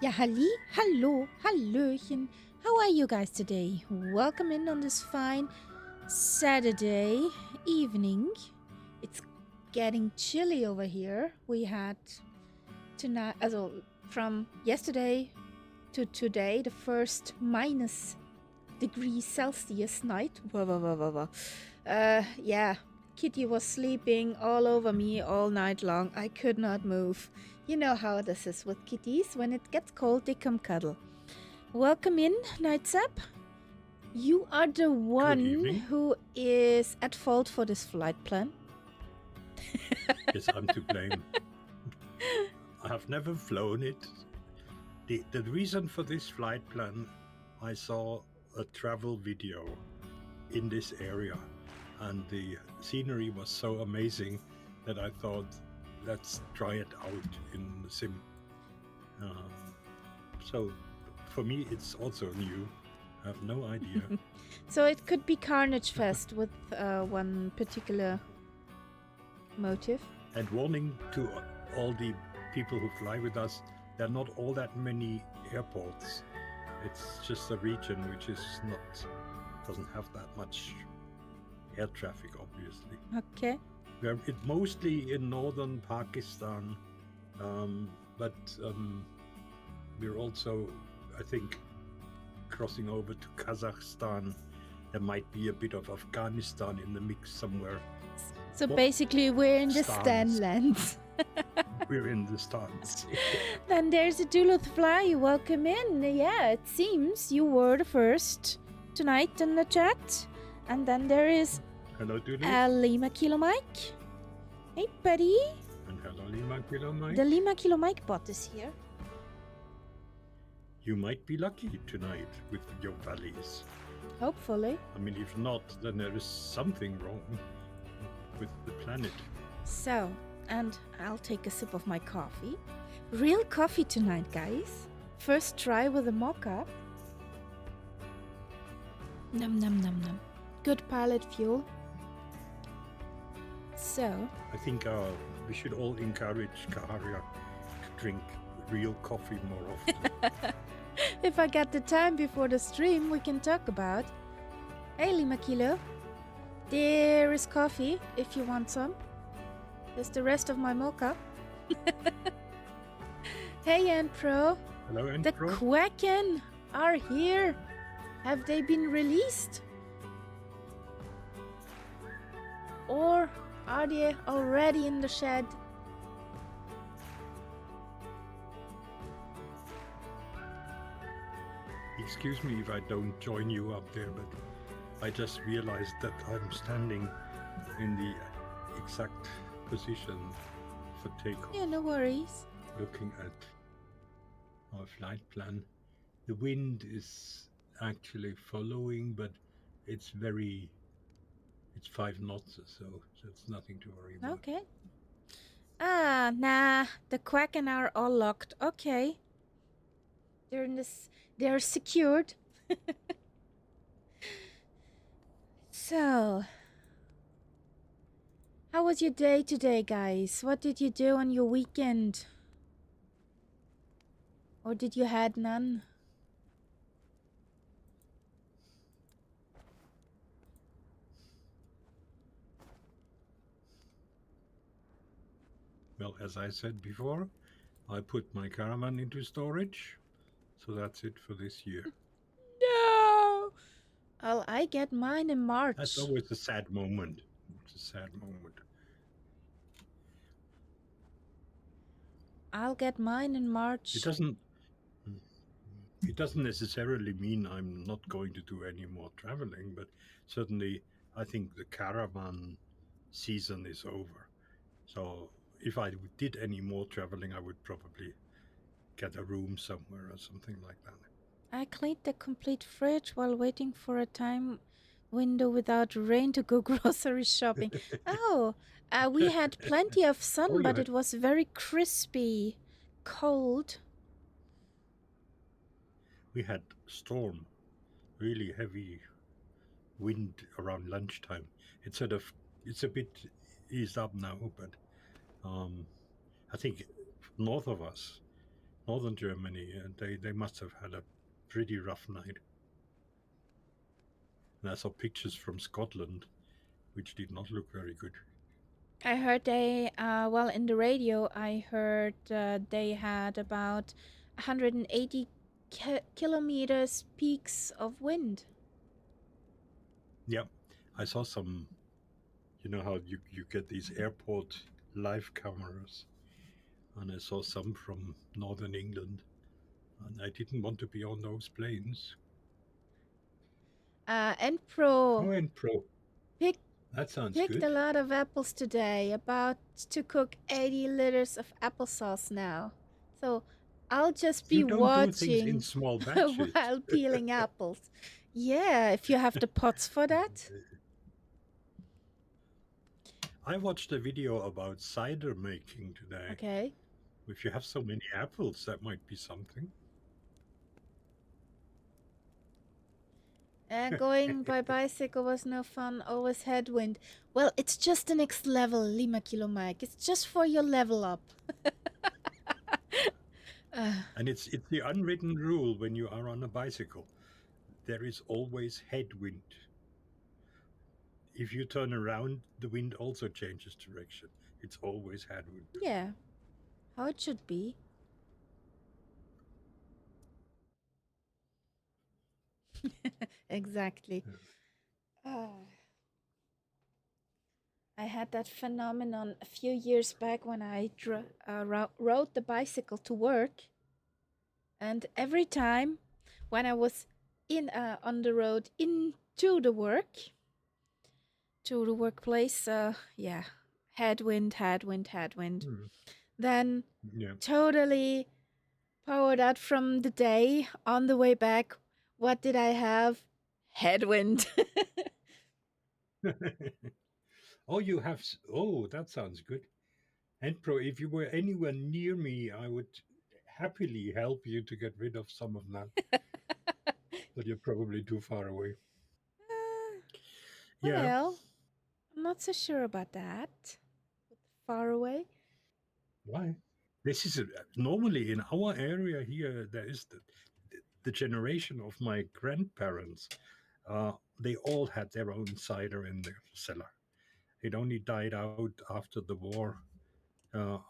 Ja, hallo, hallöchen. How are you guys today? Welcome in on this fine Saturday evening. It's getting chilly over here. We had tonight, also from yesterday to today, the first minus degrees Celsius night. Yeah, Kitty was sleeping all over me all night long. I could not move. You know how this is with kitties. When it gets cold, they come cuddle. Welcome in, NightZepp. You are the one who is at fault for this flight plan. Yes, I'm to blame. I have never flown it. The reason for this flight plan, I saw a travel video in this area, and the scenery was so amazing that I thought, let's try it out in the sim. So for me, it's also new. I have no idea. So it could be Carnage Fest with one particular motive. And warning to all the people who fly with us, there are not all that many airports. It's just a region which doesn't have that much air traffic, obviously. Okay. We're mostly in northern Pakistan, but we're also, I think, crossing over to Kazakhstan. There might be a bit of Afghanistan in the mix somewhere. So basically we're in the Stanlands. We're in the stands. Then there's a Duluth Fly. Welcome in. Yeah, it seems you were the first tonight in the chat. And then there is Hello, Duluth. Lima Kilo Mike. Hey, buddy. And hello, Lima Kilo Mike. The Lima Kilo Mike bot is here. You might be lucky tonight with your valleys. Hopefully. I mean, if not, then there is something wrong with the planet. So, and I'll take a sip of my coffee. Real coffee tonight, guys. First try with a mocha. Num num num num. Good pilot fuel. So, I think we should all encourage Kaharia to drink real coffee more often. if I get the time before the stream, we can talk about. Hey, Lima Kilo. There is coffee if you want some. There's the rest of my mocha. Hey, Pro. Hello, The Pro. Quacken are here. Have they been released? Or are they already in the shed? Excuse me if I don't join you up there, but I just realized that I'm standing in the exact position for takeoff. Yeah, no worries. Looking at our flight plan. The wind is actually following, but it's very it's 5 knots, so it's nothing to worry about. Okay. Ah, nah. The Kraken are all locked. Okay. They're in this. They're secured. So, how was your day today, guys? What did you do on your weekend? Or did you had none? Well, as I said before, I put my caravan into storage, so that's it for this year. No. Well, I get mine in That's March. always a sad moment. It's a sad moment. I'll get mine in It March. doesn't it doesn't necessarily mean I'm not going to do any more traveling, but certainly I think the caravan season is over. So if I did any more traveling, I would probably get a room somewhere or something like that. I cleaned the complete fridge while waiting for a time window without rain to go grocery shopping. Oh, we had plenty of Oh, sun, you but had it was very crispy, cold. we had storm, really heavy wind around lunchtime. It's sort of it's a bit eased up now, but um, I think north of us, northern Germany, they must have had a pretty rough night. And I saw pictures from Scotland, which did not look very good. I heard they, well, in the radio, I heard they had about 180 kilometers peaks of wind. Yeah, I saw some. You know how you get these airport live cameras, and I saw some from northern England, and I didn't want to be on those planes. And Pro Oh, and pro, picked that sounds picked a good. lot of apples today, about to cook 80 liters of applesauce now. So I'll just be You don't do things in watching small batches. while peeling apples. Yeah, if you have the pots for that. I watched a video about cider making today. Okay. If you have so many apples, that might be something. Going by bicycle was no fun, always headwind. Well, it's just the next level, Lima Kilo Mike. It's just for your level up. And it's the unwritten rule when you are on a bicycle. There is always headwind. If you turn around, the wind also changes direction. It's always headwind. Yeah, how it should be. Exactly. Yeah. Ah. I had that phenomenon a few years back when I rode the bicycle to work, and every time when I was in on the road into the workplace, yeah, headwind, headwind, headwind. Hmm. Then Yeah. totally powered out from the day on the way back. What did I have? Headwind. Oh, you have. Oh, that sounds good. And Pro, if you were anywhere near me, I would happily help you to get rid of some of that. But you're probably too far away. Uh, Yeah. well, I'm not so sure about that. Far away. Why? This is normally in our area here. There is the generation of my grandparents. They all had their own cider in their cellar. It only died out after the war,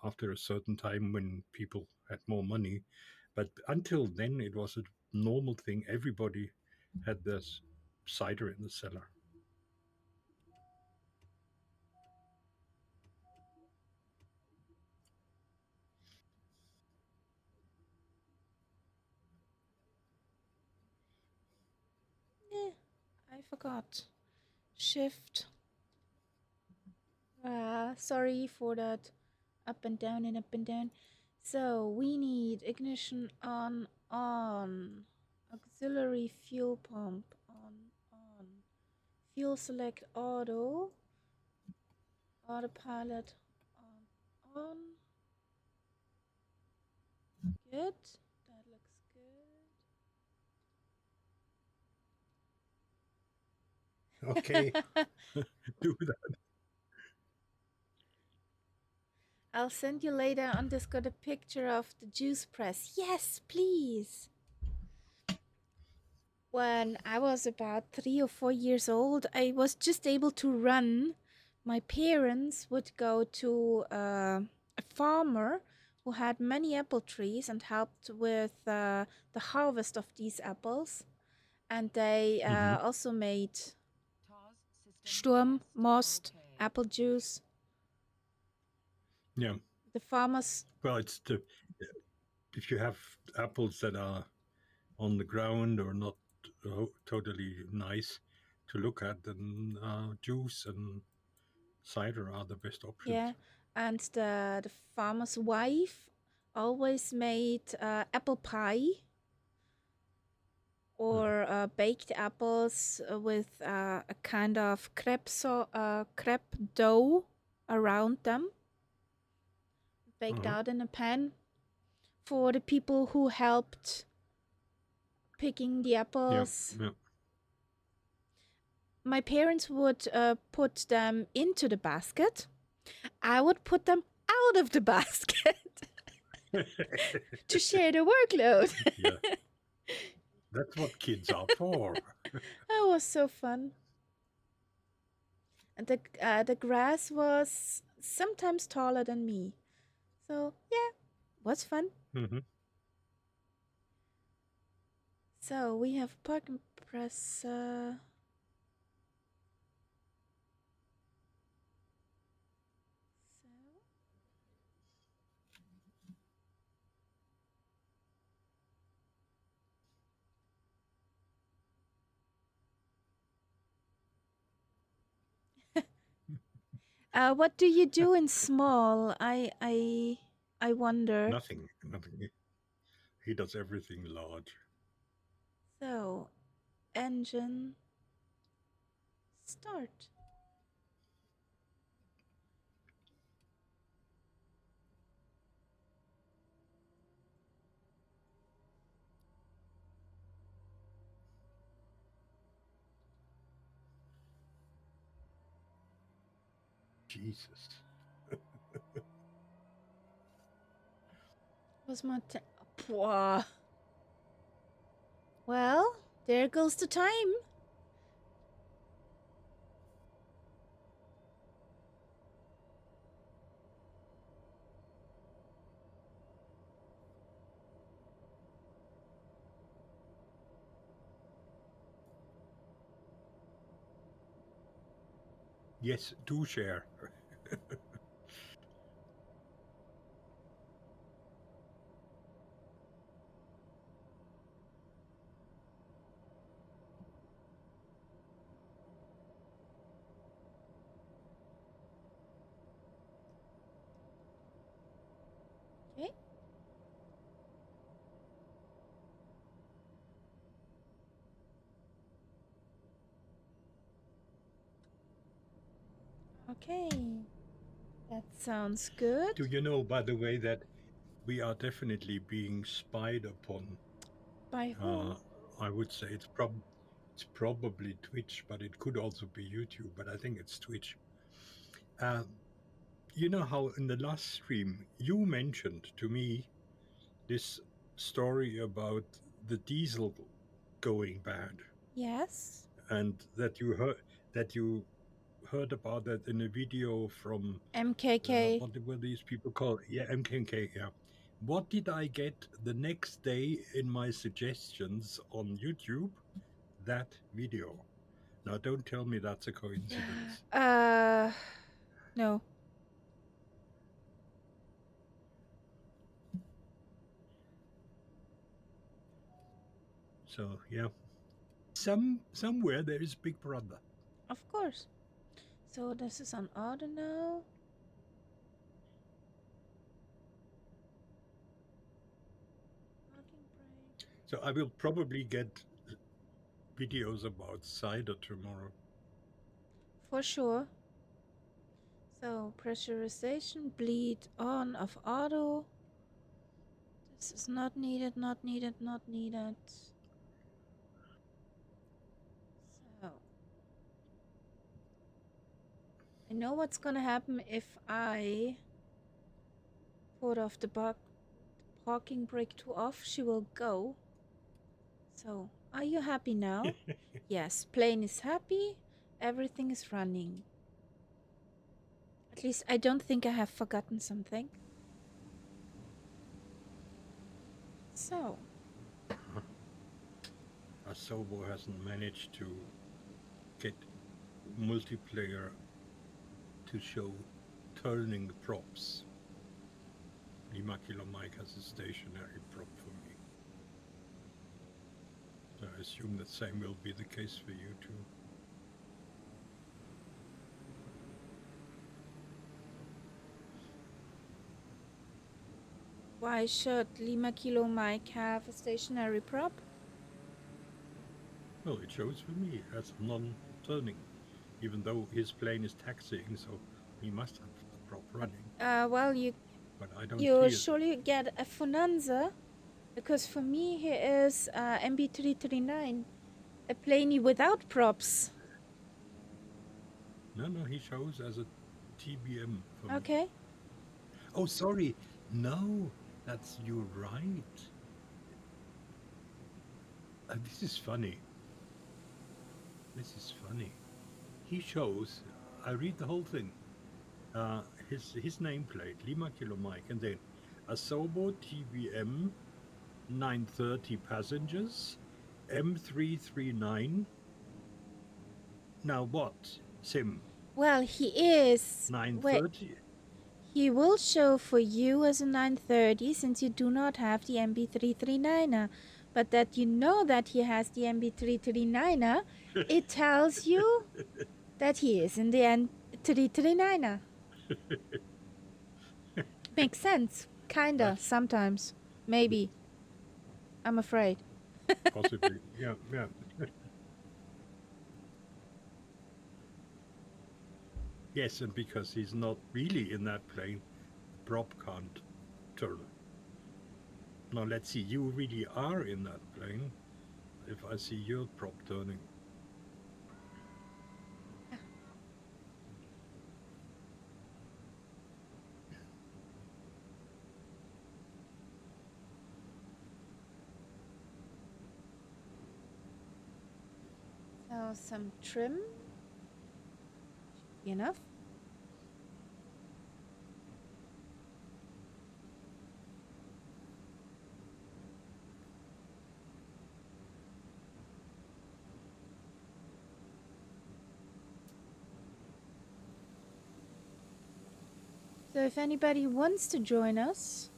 after a certain time when people had more money. But until then, it was a normal thing. Everybody had this cider in the cellar. Yeah, I forgot. Shift. Sorry for that. Up and down and up and down. So we need ignition on. Auxiliary fuel pump on. Fuel select auto. Autopilot on. Good. That looks Okay, good. do that. I'll send you later on Discord a picture of the juice press. Yes, please. When I was about 3 or 4 years old, I was just able to run. My parents would go to a farmer who had many apple trees and helped with the harvest of these apples. And they also made Sturm, Most, apple juice. Yeah. The farmers. Well, it's the if you have apples that are on the ground or not totally nice to look at, then juice and cider are the best options. Yeah, and the farmer's wife always made apple pie or baked apples with a kind of crepe dough around them, baked out in a pan for the people who helped picking the apples. Yeah. My parents would put them into the basket. I would put them out of the basket to share the workload. Yeah. That's what kids are for. That was so fun. And the grass was sometimes taller than me. So yeah, was fun. So we have park compressor. What do you do in small? I wonder. Nothing. He does everything large. So, engine start. Jesus. Was my well, there goes the time. Yes, do share. Okay. Okay. That sounds good. Do you know, by the way, that we are definitely being spied upon? By whom? I would say it's probably Twitch, but it could also be YouTube. But I think it's Twitch. You know how in the last stream you mentioned to me this story about the diesel going bad. Yes. And that you heard about that in a video from MKK. what were these people called? Yeah, MKK. Yeah. What did I get the next day in my suggestions on YouTube? That video. Now, don't tell me that's a coincidence. No. So yeah, somewhere there is Big Brother. Of course. So this is on auto now. So I will probably get videos about cider tomorrow. For sure. So, pressurization, bleed on of auto. This is not needed, not needed, not needed. So, I know what's gonna happen if I put off the parking brake too off. She will go. So, are you happy now? Yes, plane is happy. Everything is running. At least I don't think I have forgotten something. So. Asobo hasn't managed to get multiplayer to show turning props. Lima Kilo Mike has a stationary prop for me. So I assume the same will be the case for you too. Why should Lima Kilo Mike have a stationary prop? Well, it shows for me as non-turning, even though his plane is taxiing, so he must have the prop running. Well, but I don't you see it. surely get a Funanza, because for me he is MB339, a planey without props. No, he shows as a TBM for me. Okay. Oh, sorry. No, you're right. This is funny. He shows, I read the whole thing. His nameplate, Lima Kilo Mike, and then Asobo TBM 930 passengers, M339. Now what, Sim? Well, he is. 930? He will show for you as a 930 since you do not have the MB339er. But that you know that he has the MB339er, it tells you that he is in the N339er. Makes sense. Kinda, sometimes. Maybe. I'm afraid. Possibly. Yeah. Yes, and because he's not really in that plane, the prop can't turn. Now let's see, you really are in that plane. If I see your prop turning. So some trim. Should be enough. So if anybody wants to join us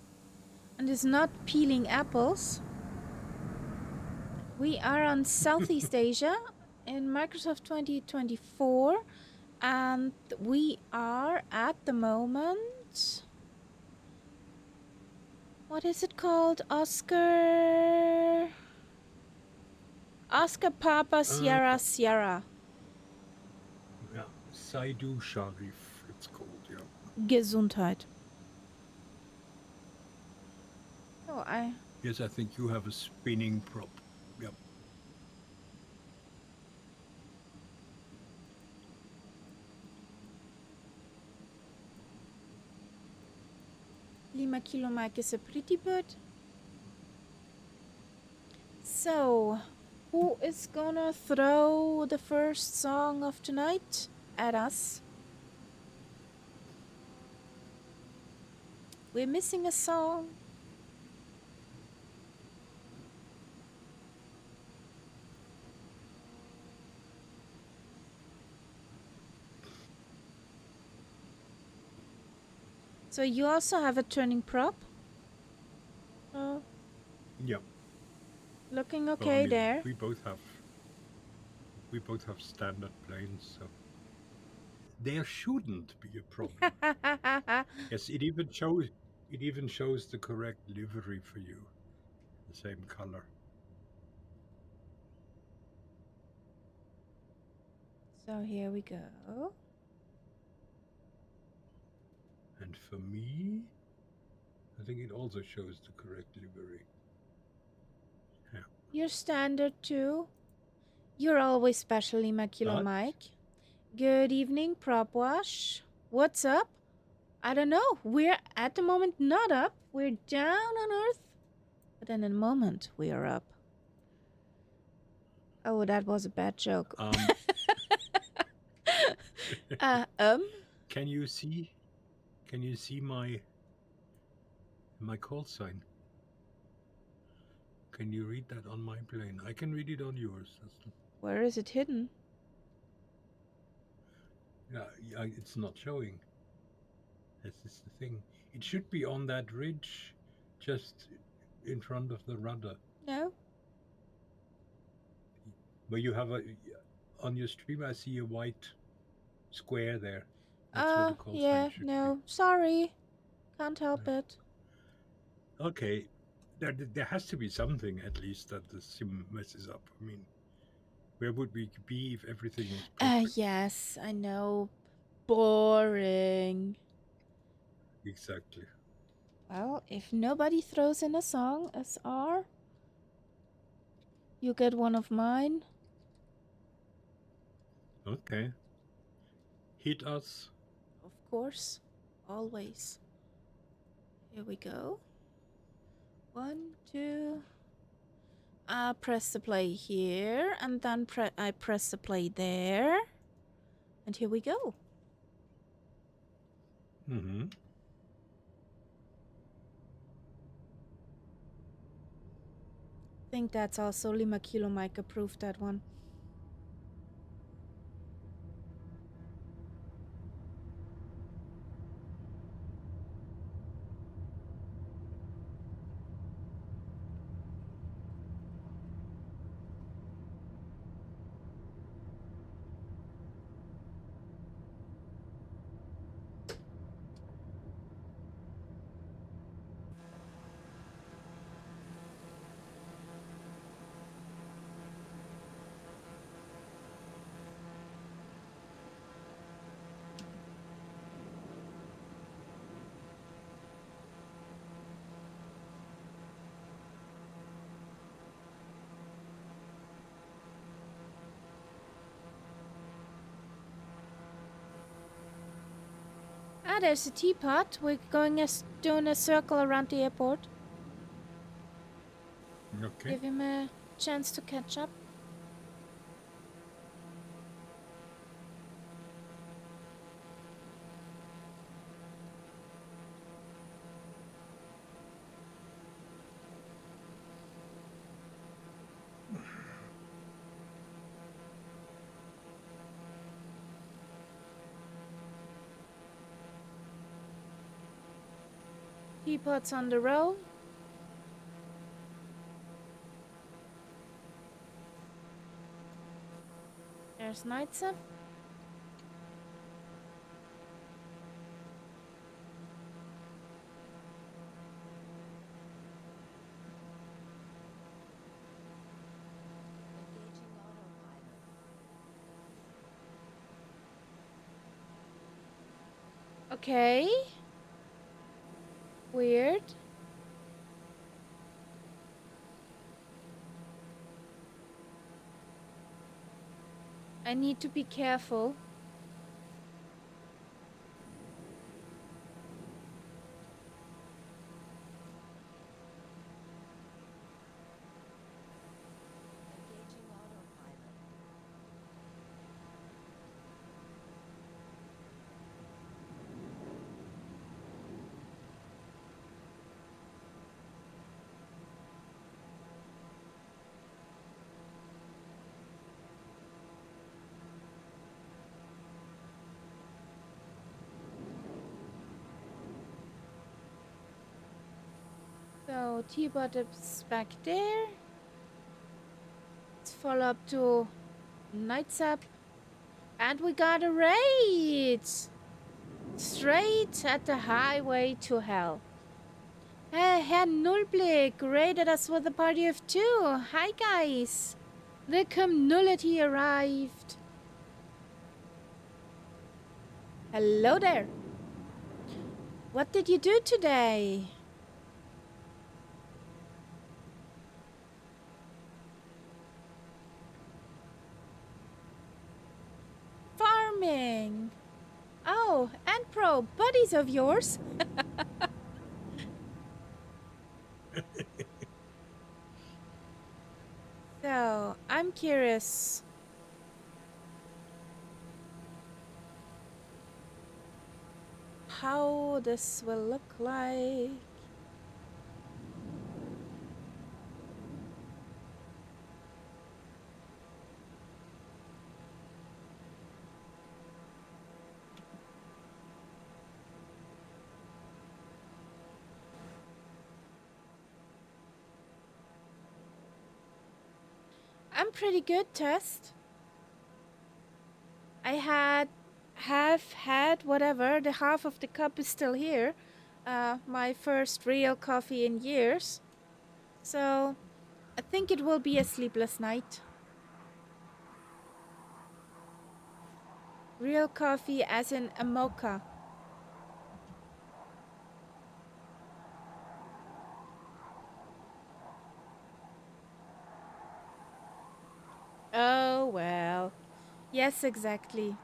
and is not peeling apples, we are on Southeast Asia in Microsoft 2024, and we are at the moment, what is it called? Oscar Papa Sierra Sierra. Yeah, Saidu Sharif, it's called, yeah. Gesundheit. Oh, Yes, I think you have a spinning prop. Yep. Lima Kilo Mike is a pretty bird. So, who is gonna throw the first song of tonight at us? We're missing a song. So you also have a turning prop? Oh. Yep. Looking okay there. We both have standard planes, so there shouldn't be a problem. Yes, it even shows the correct livery for you, the same color. So here we go. And for me, I think it also shows the correct livery. Yeah. You're standard too. You're always special, Immaculate But Mike. Good evening, Prop Wash. What's up? I don't know. We're at the moment not up. We're down on Earth. But in a moment, we are up. Oh, that was a bad joke. Can you see my call sign? Can you read that on my plane? I can read it on yours. Where is it hidden? Yeah, it's not showing. This is the thing. It should be on that ridge, just in front of the rudder. No. Where you have on your stream, I see a white square there. That's where the call sign should no. Sorry. Can't help it. Okay. There has to be something at least that the sim messes up. I mean, where would we be if everything was perfect? Yes, I know. Boring. Exactly. Well, if nobody throws in a song, SR, you get one of mine. Okay. Hit us. Of course. Always. Here we go. 1, 2. Press the play here, and then I press the play there. And here we go. Mm-hmm. I think that's also Lima Kilo Mike approved that one. Ah, there's a teapot. We're doing a circle around the airport. Okay. Give him a chance to catch up. Teapot's on the roll. There's NightZepp. Okay. Weird. I need to be careful. So T-bot is back there. Let's follow up to NightZepp. And we got a raid! Straight at the highway to hell. Herr Nullblick raided us with a party of 2. Hi guys! The community arrived. Hello there. What did you do today? Farming. Oh, and Pro, buddies of yours? So, I'm curious. How this will look like. I'm pretty good, Test. I have had whatever, the half of the cup is still here. My first real coffee in years. So, I think it will be a sleepless night. Real coffee as in a mocha. Oh, well. Yes, exactly.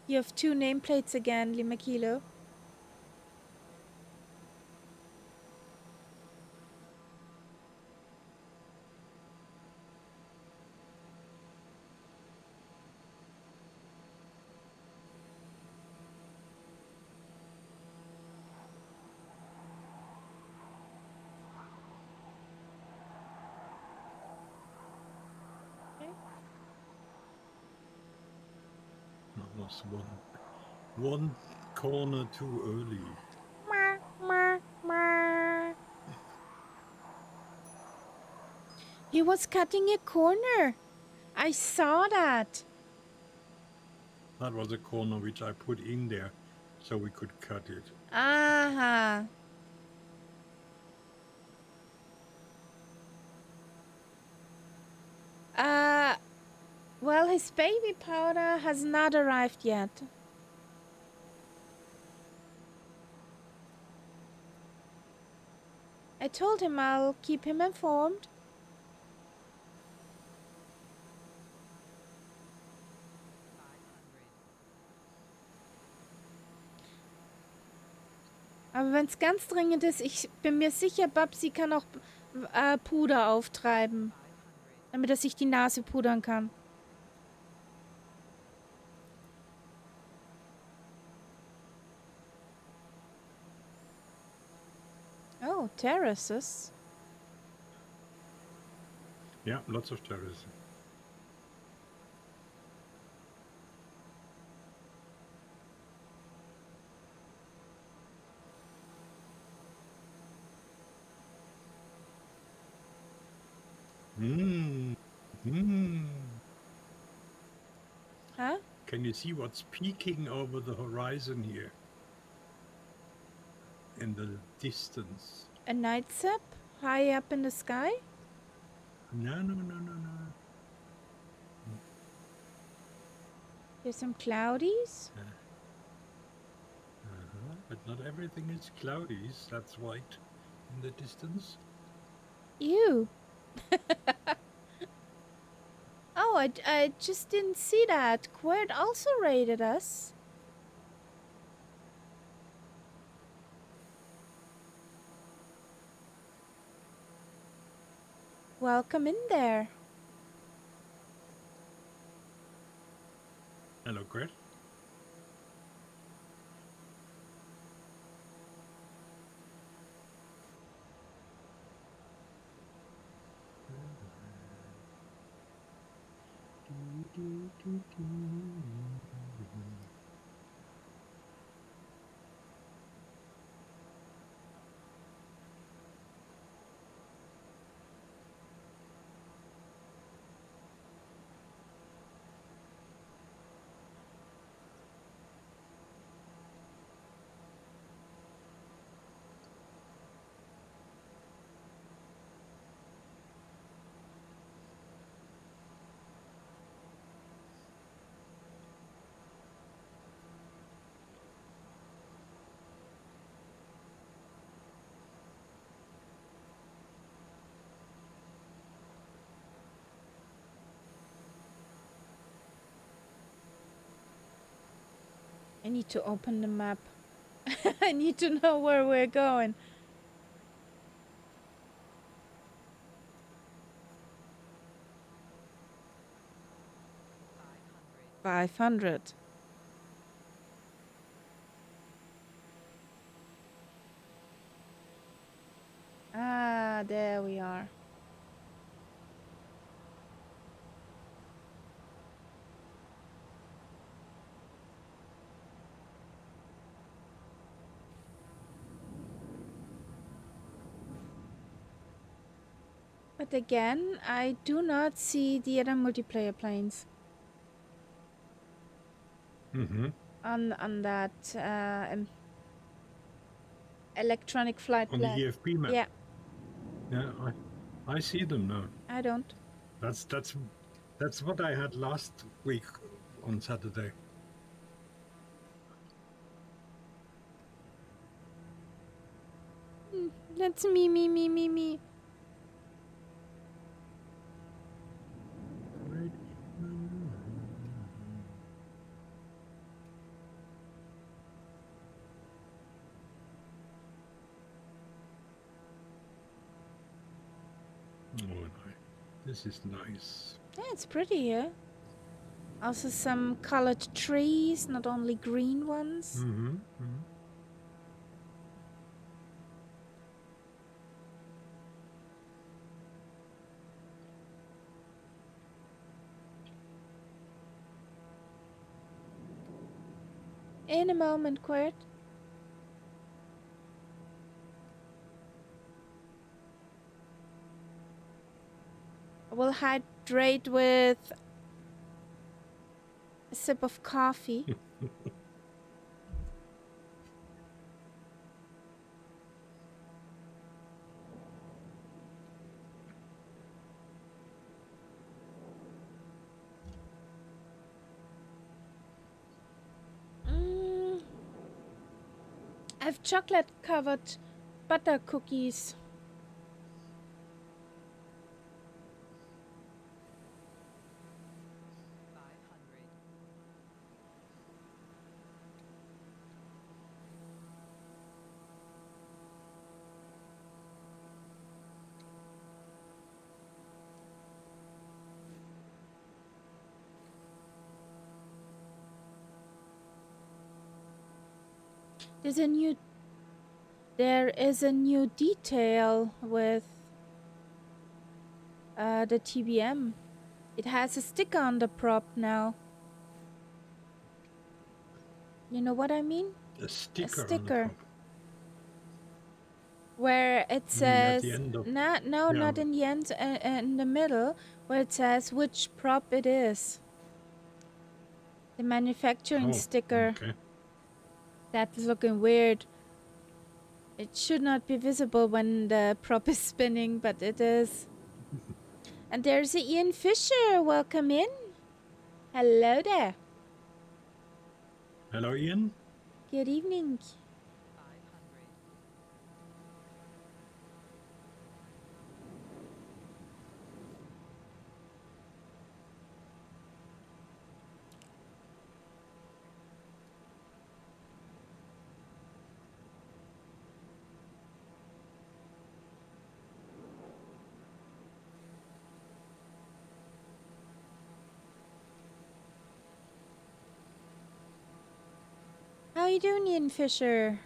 You have 2 nameplates again, Lima Kilo. Okay. Almost one corner too early. He was cutting a corner. I saw that. That was a corner which I put in there so we could cut it. Aha. Well, his baby powder has not arrived yet. I told him I'll keep him informed. Aber wenn es ganz dringend ist, ich bin mir sicher, Babsi kann auch Puder auftreiben, damit er sich die Nase pudern kann. Oh, terraces. Yeah, lots of terraces. Huh? Can you see what's peeking over the horizon here? In the distance. A NightZepp high up in the sky? No. There's some cloudies. But not everything is cloudy. That's white in the distance. Ew. Oh, I just didn't see that. Quirt also raided us. Welcome in there. Hello, Chris. I need to open the map. I need to know where we're going. $500. Ah, there we are. But again, I do not see the other multiplayer planes on that electronic flight on plan. the EFP map. Yeah, Yeah, I see them now. I don't. That's what I had last week on Saturday. That's me. Oh, this is nice. Yeah, it's pretty here. Also some colored trees, not only green ones. In a moment, Quirt. I will hydrate with a sip of coffee. I have chocolate covered butter cookies. There is a new detail with the TBM. It has a sticker on the prop now. You know what I mean? A sticker. A sticker. On the prop. Where it says, not in the end, in the middle, where it says which prop it is. The manufacturing sticker. Okay. That's looking weird. It should not be visible when the prop is spinning, but it is. And there's Ian Fisher. Welcome in. Hello there. Hello, Ian. Good evening. How you doing, Ian Fisher?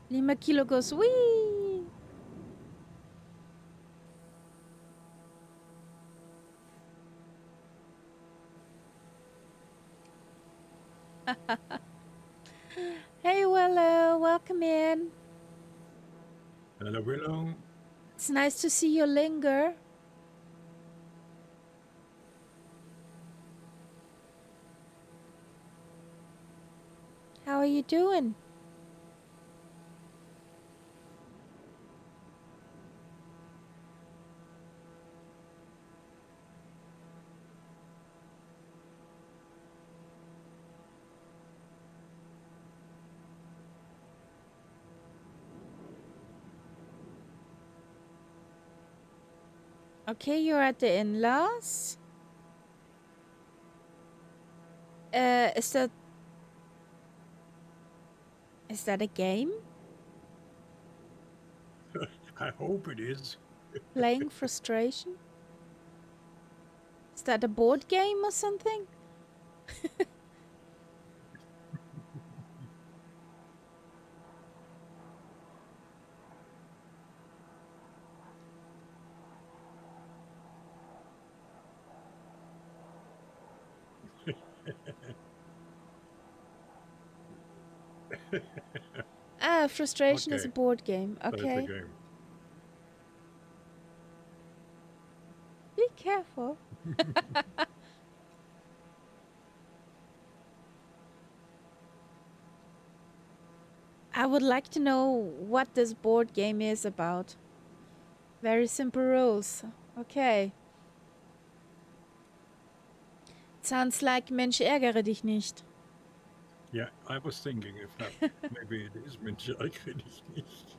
Lima Kilo goes, wee! Hey, Willow, welcome in. Hello, Willow. It's nice to see you linger. How are you doing? Okay, you're at the in-laws. Is that a game? I hope it is. Playing frustration? Is that a board game or something? Frustration is Okay, a board game. so it's a Okay. game. Be careful. I would like to know what this board game is about. Very simple rules. Okay. Sounds like Mensch, ärgere dich nicht. Yeah, I was thinking if that maybe it is Mensch, ärgere dich nicht.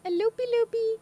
A loopy loopy.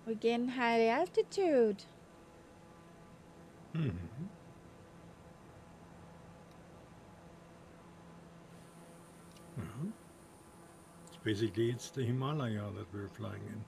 We gain high altitude. Mhm. Well, basically it's the Himalaya that we're flying in.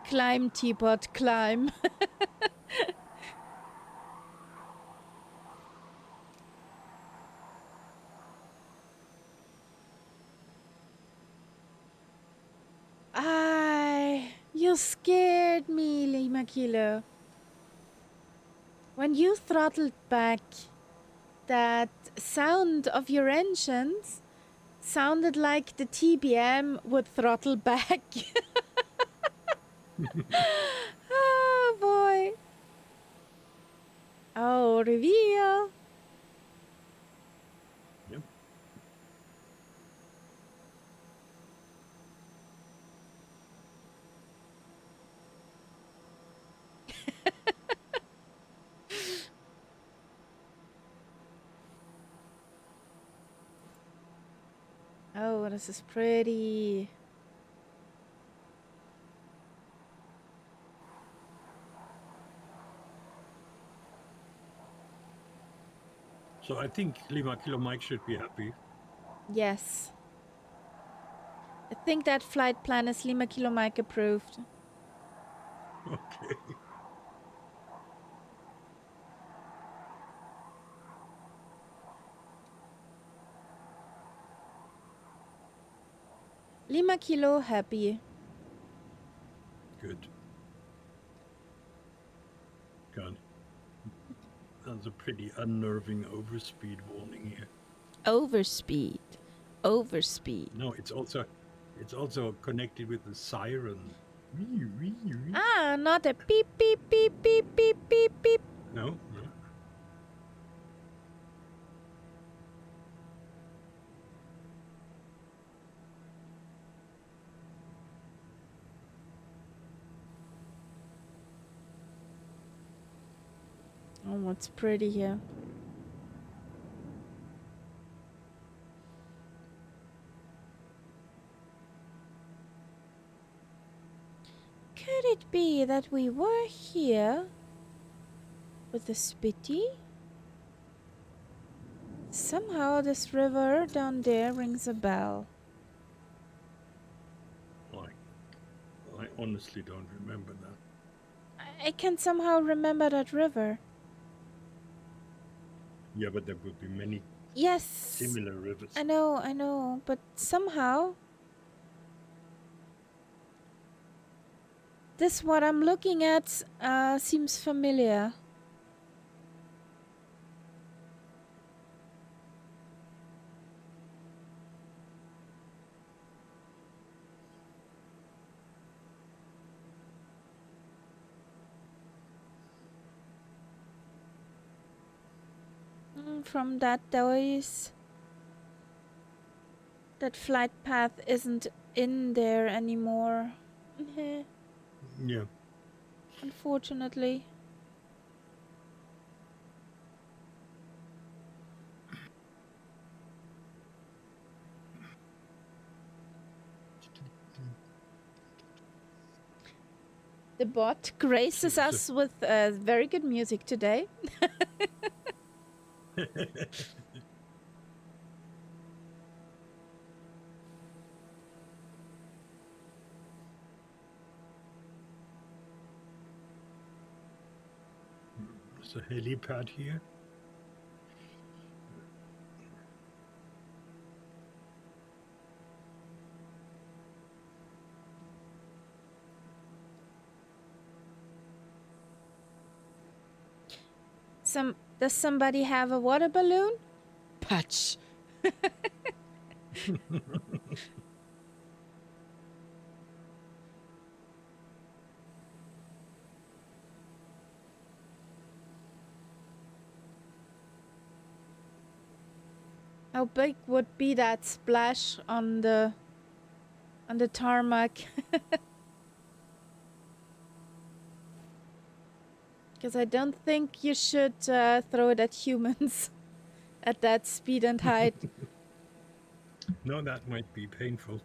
Climb, Teapot, climb. You scared me, Lima Kilo. When you throttled back, that sound of your engines sounded like the TBM would throttle back. Oh boy. Oh, reveal. Yep. Oh, this is pretty. So I think Lima Kilo Mike should be happy. Yes. I think that flight plan is Lima Kilo Mike approved. Okay. Lima Kilo happy. Good. God. That's a pretty unnerving overspeed warning here. Overspeed. Overspeed. No, it's also connected with the siren. Ah, not a beep, beep, beep, beep, beep, beep, beep. No. Oh, it's pretty here. Could it be that we were here with the Spitty? Somehow this river down there rings a bell. I honestly don't remember that. I can somehow remember that river. Yeah, but there would be many similar rivers. I know, but somehow this what I'm looking at seems familiar. From that noise, that flight path isn't in there anymore. Yeah. Unfortunately. The bot graces us with very good music today. There's a helipad here. Does somebody have a water balloon? Patch. How big would be that splash on the tarmac? Because I don't think you should throw it at humans at that speed and height. No, that might be painful.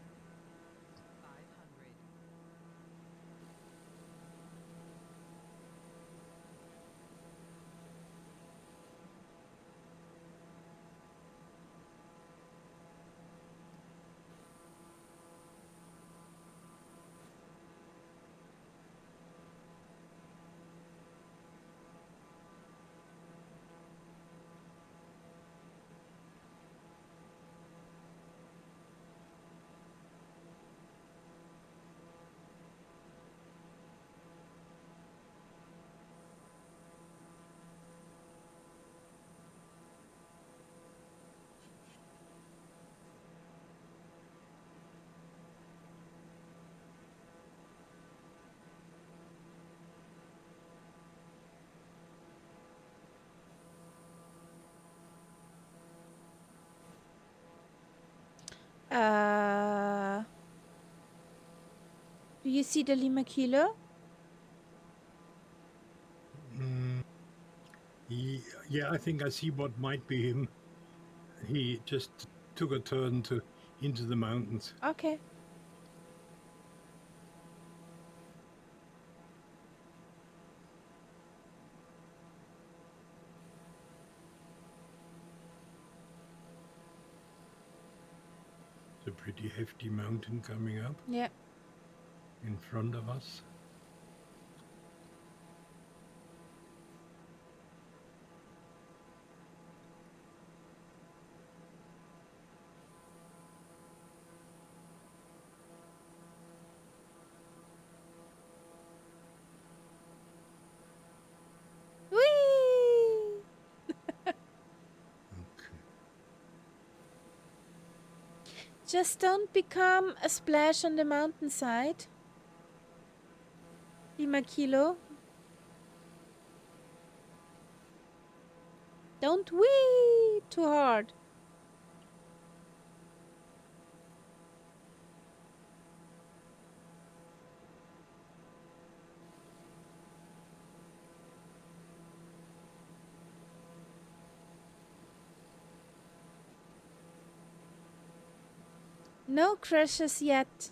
Do you see the Lima Kilo? Yeah, I think I see what might be him. He just took a turn into the mountains. Okay. a pretty hefty mountain coming up. Yeah. In front of us. Whee! Okay. Just don't become a splash on the mountainside. Lima Kilo. Don't wee too hard. No crashes yet.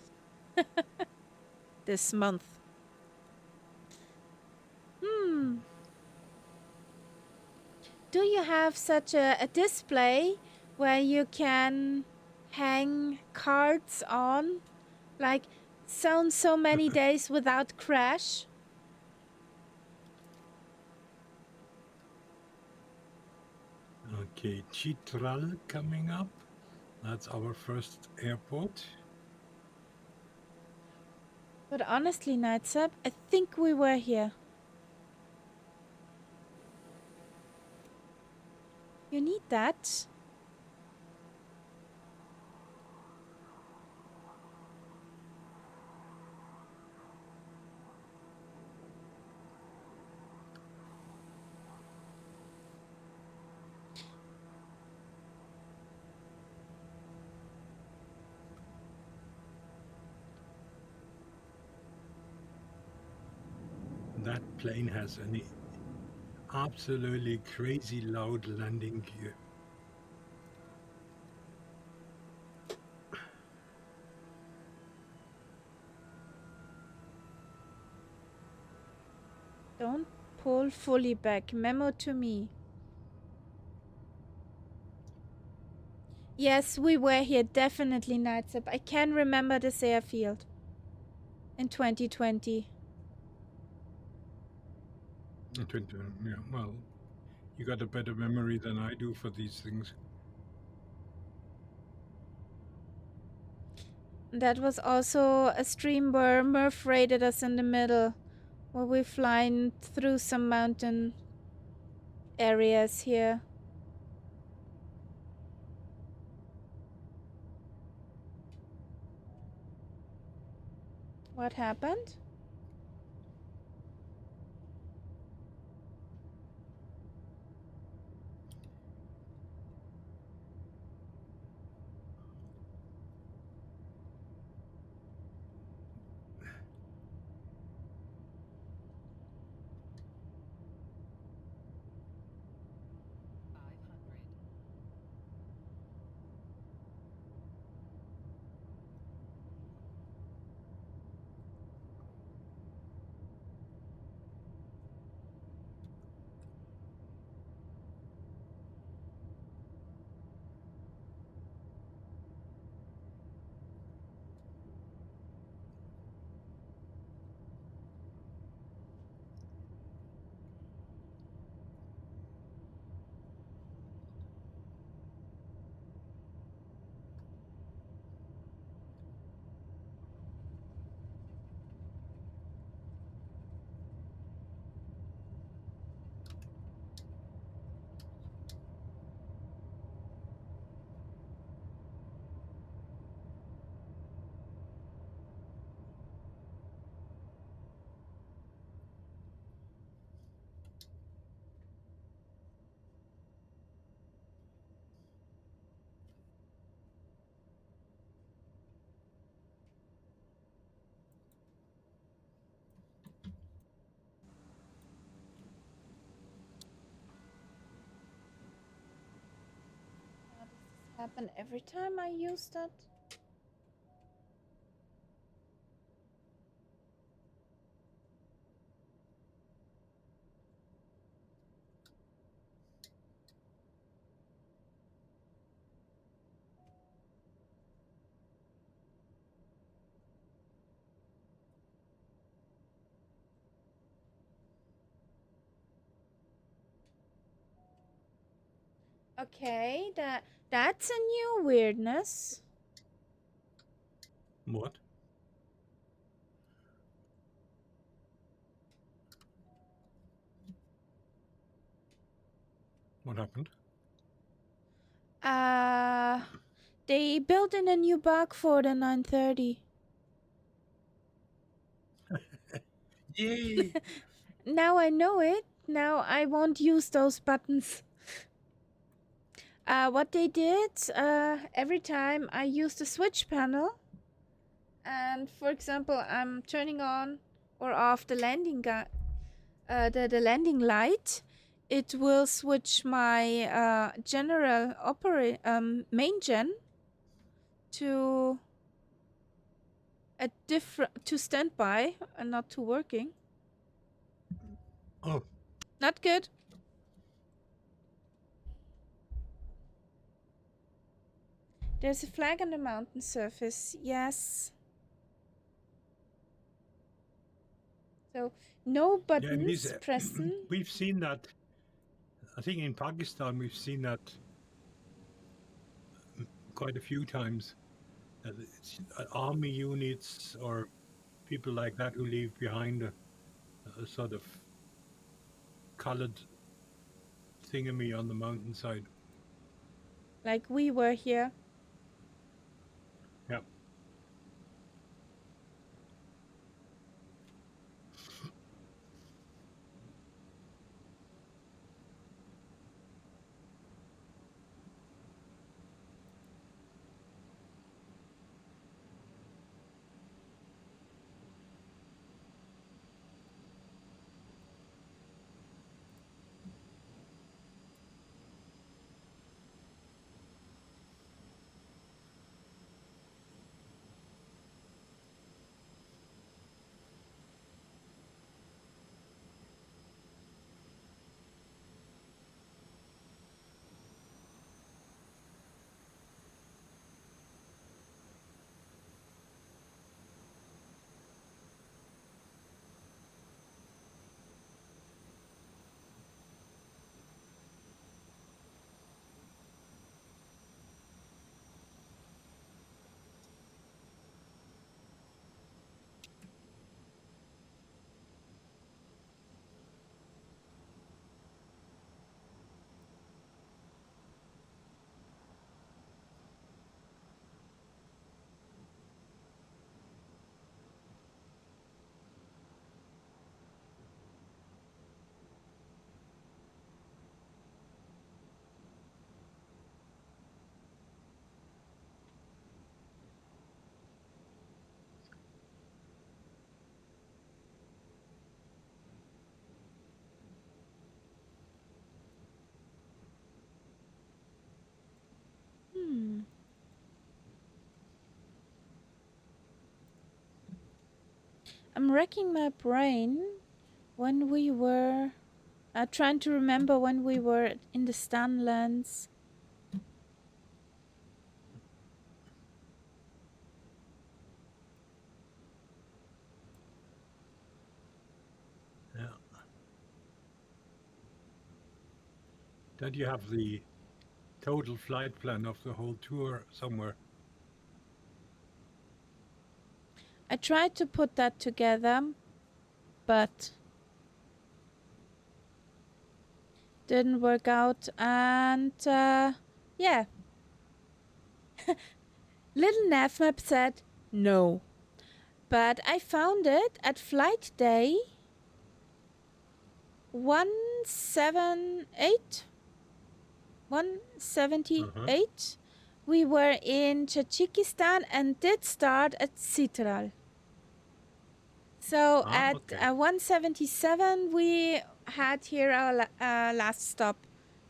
This month. Do you have such a display where you can hang cards on? Like, so many days without crash? Okay, Chitral coming up. That's our first airport. But honestly, NightZepp, I think we were here. You need that. That plane has an absolutely crazy loud landing gear. Don't pull fully back. Memo to me. Yes, we were here. Definitely, NightZepp. I can remember this airfield. In 2020. Yeah, well, you got a better memory than I do for these things. That was also a stream where Murph raided us in the middle. Where we're flying through some mountain areas here. What happened? Does this happen every time I use that? Okay, that's a new weirdness. What? What happened? They built in a new bug for the 930. Yay! Now I know it. Now I won't use those buttons. What they did, every time I use the switch panel, and for example, I'm turning on or off the the landing light, it will switch my general main gen to a to standby and not to working. Oh, Not good. There's a flag on the mountain surface. Yes. So no yeah, it is. buttons pressing. We've seen that. I think in Pakistan we've seen that quite a few times. It's, army units or people like that who leave behind a sort of colored thingamy on the mountainside. Like we were here. Yeah. I'm racking my brain when we were trying to remember when we were in the Stanlands. Yeah. Don't you have the total flight plan of the whole tour somewhere? I tried to put that together, but didn't work out. And yeah, little NavMap said no. But I found it at flight day 178. 178. We were in Tajikistan and did start at Citral. So at 177, we had here our last stop.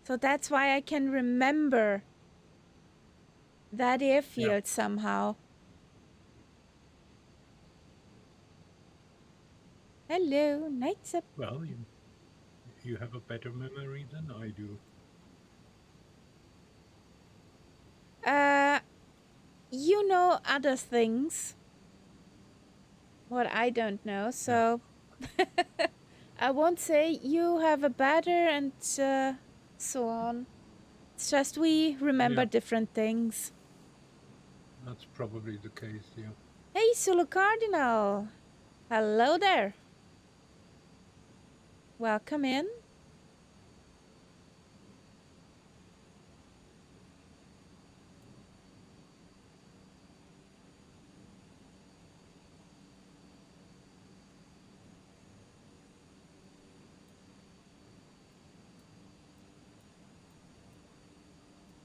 So that's why I can remember that airfield somehow. Hello, NightZepp. Well, you have a better memory than I do. You know other things, what I don't know. So I won't say you have a better and so on. It's just we remember Yeah. different things. That's probably the case, yeah. Hey, Sulu Cardinal. Hello there. Welcome in.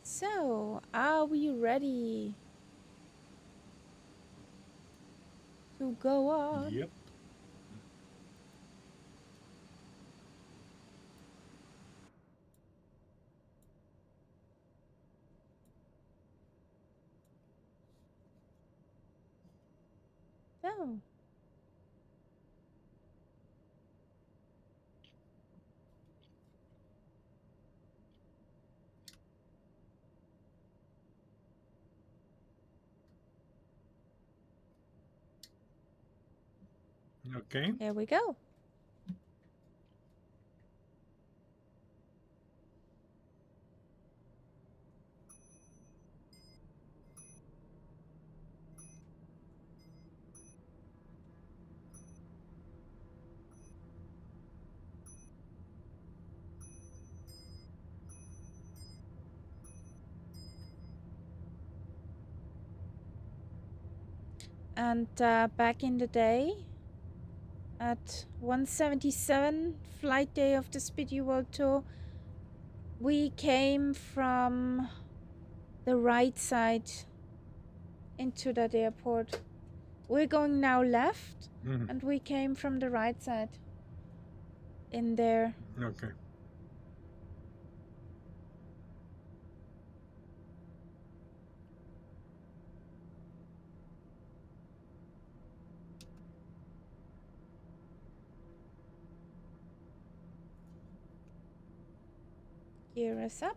So, are we ready to go on? Yep. So, Okay. here we go. And back in the day, at 177 flight day of the Speedy World Tour, we came from the right side into that airport. We're going now left, and we came from the right side in there. Okay. Gear us up.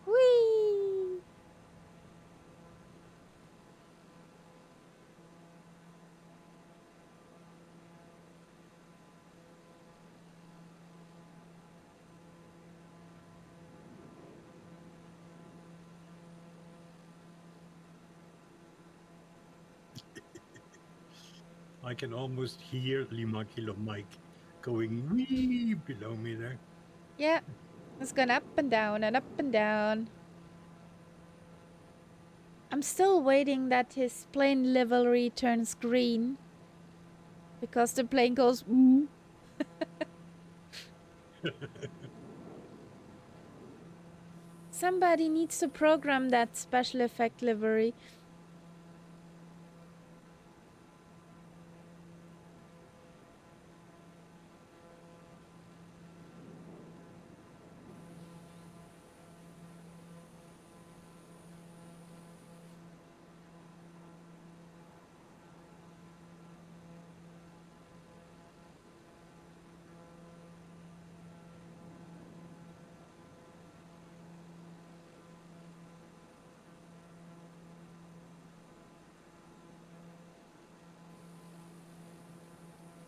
Whee! I can almost hear Lima Kilo Mike going wee below me there. Yeah, it's gone up and down and up and down. I'm still waiting that his plane livery turns green. Because the plane goes Somebody needs to program that special effect livery.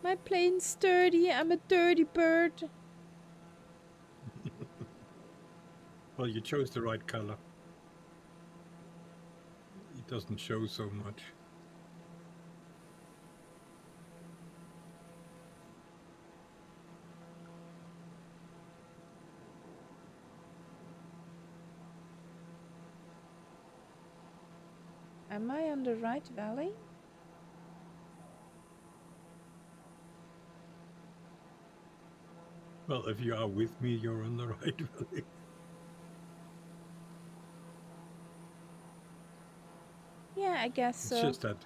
My plane's dirty. I'm a dirty bird. Well, you chose the right color. It doesn't show so much. Am I on the right valley? Well, if you are with me, you're on the right valley. Yeah, I guess It's so. just that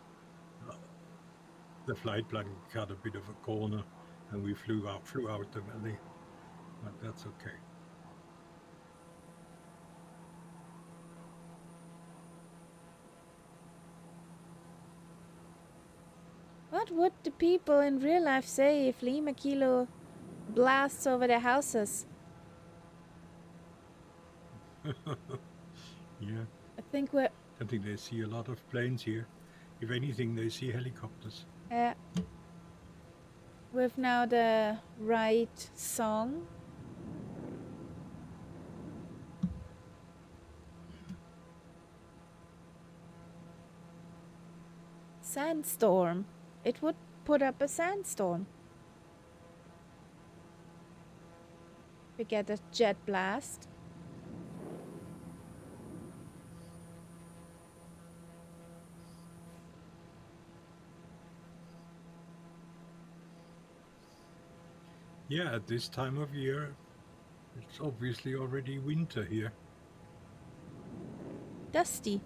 the flight plan cut a bit of a corner, and we flew out the valley, but that's okay. What would the people in real life say if Lima Kilo blasts over their houses? Yeah, I think they see a lot of planes here. If anything, they see helicopters. with now the right song. Sandstorm. It would put up a sandstorm. We get a jet blast. Yeah, at this time of year, it's obviously already winter here. Dusty.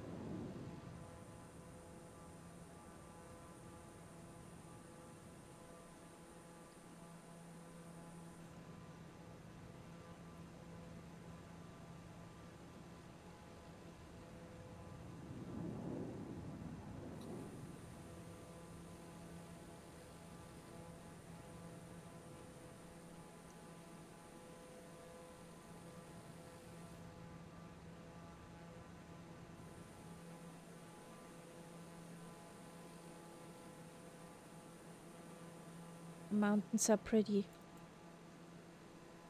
The mountains are pretty.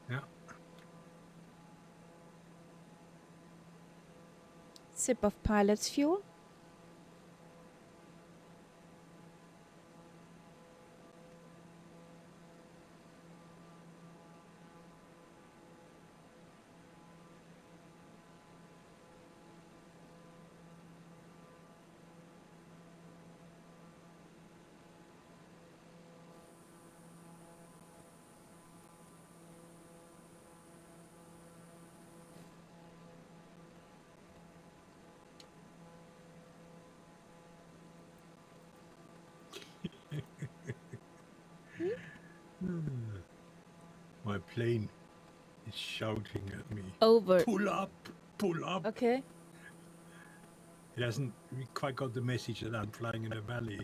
Yeah. Sip of pilot's fuel. My plane is shouting at me. Over. Pull up, pull up. Okay. It hasn't quite got the message that I'm flying in a valley.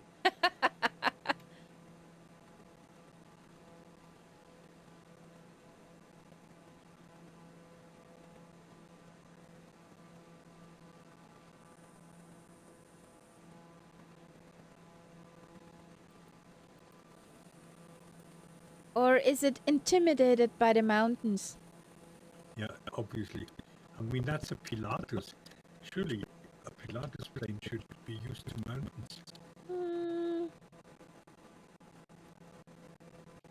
Or is it intimidated by the mountains? Yeah, obviously. I mean, that's a Pilatus. Surely a Pilatus plane should be used to mountains.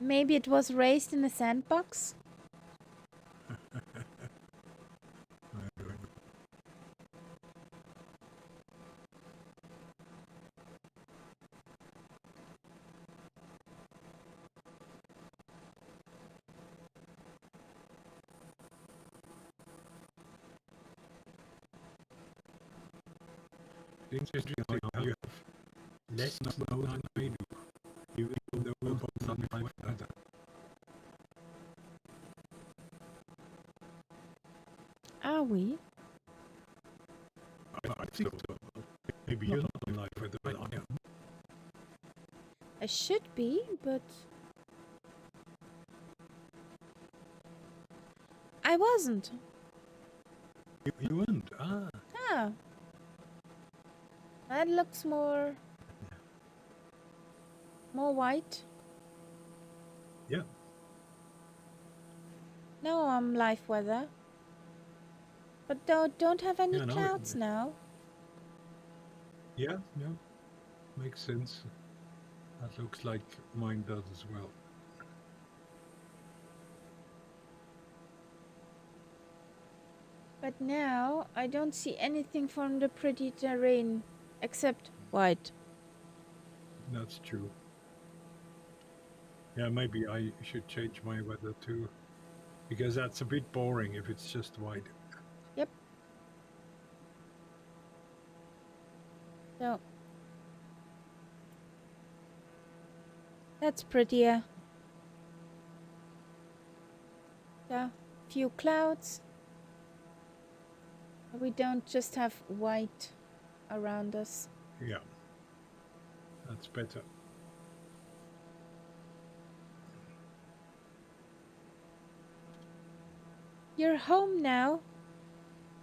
Maybe it was raised in a sandbox? I don't know. Interesting how you have less snow than I do, even though we're both on my weather. Are we? I think so. Maybe you're not on life weather, but I am. I should be, but I wasn't. You weren't? Ah. Ah. That looks more white. Yeah. No, I'm life weather. But don't have any clouds now. Yeah, yeah. Makes sense. That looks like mine does as well. But now I don't see anything from the pretty terrain except white. That's true. Yeah, maybe I should change my weather too, because that's a bit boring if it's just white. Yep. So That's prettier. Yeah, few clouds. We don't just have white around us. Yeah, that's better. You're home now,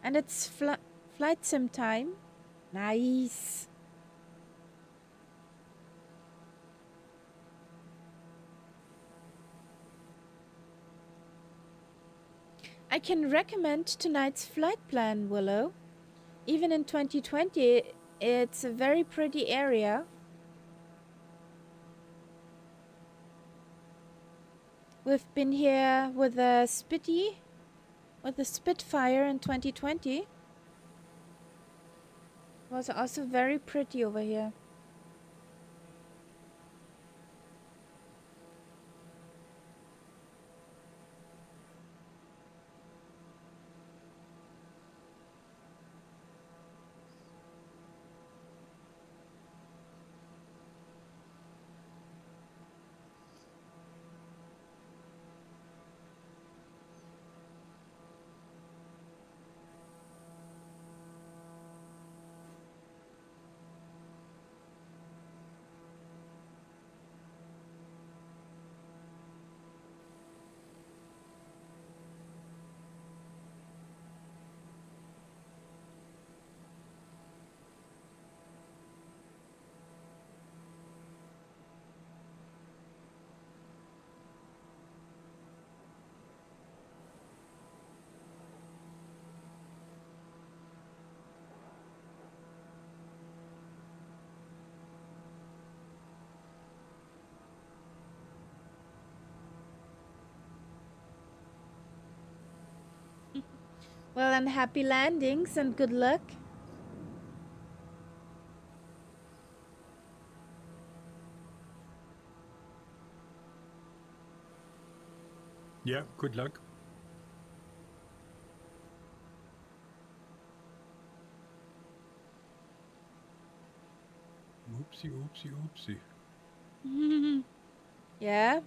and it's flight sim time. Nice. I can recommend tonight's flight plan, Willow. Even in 2020, it's a very pretty area. We've been here with a Spitfire in 2020. It was also very pretty over here. Well, and happy landings and good luck. Yeah, good luck. Oopsie, oopsie, oopsie. Yeah.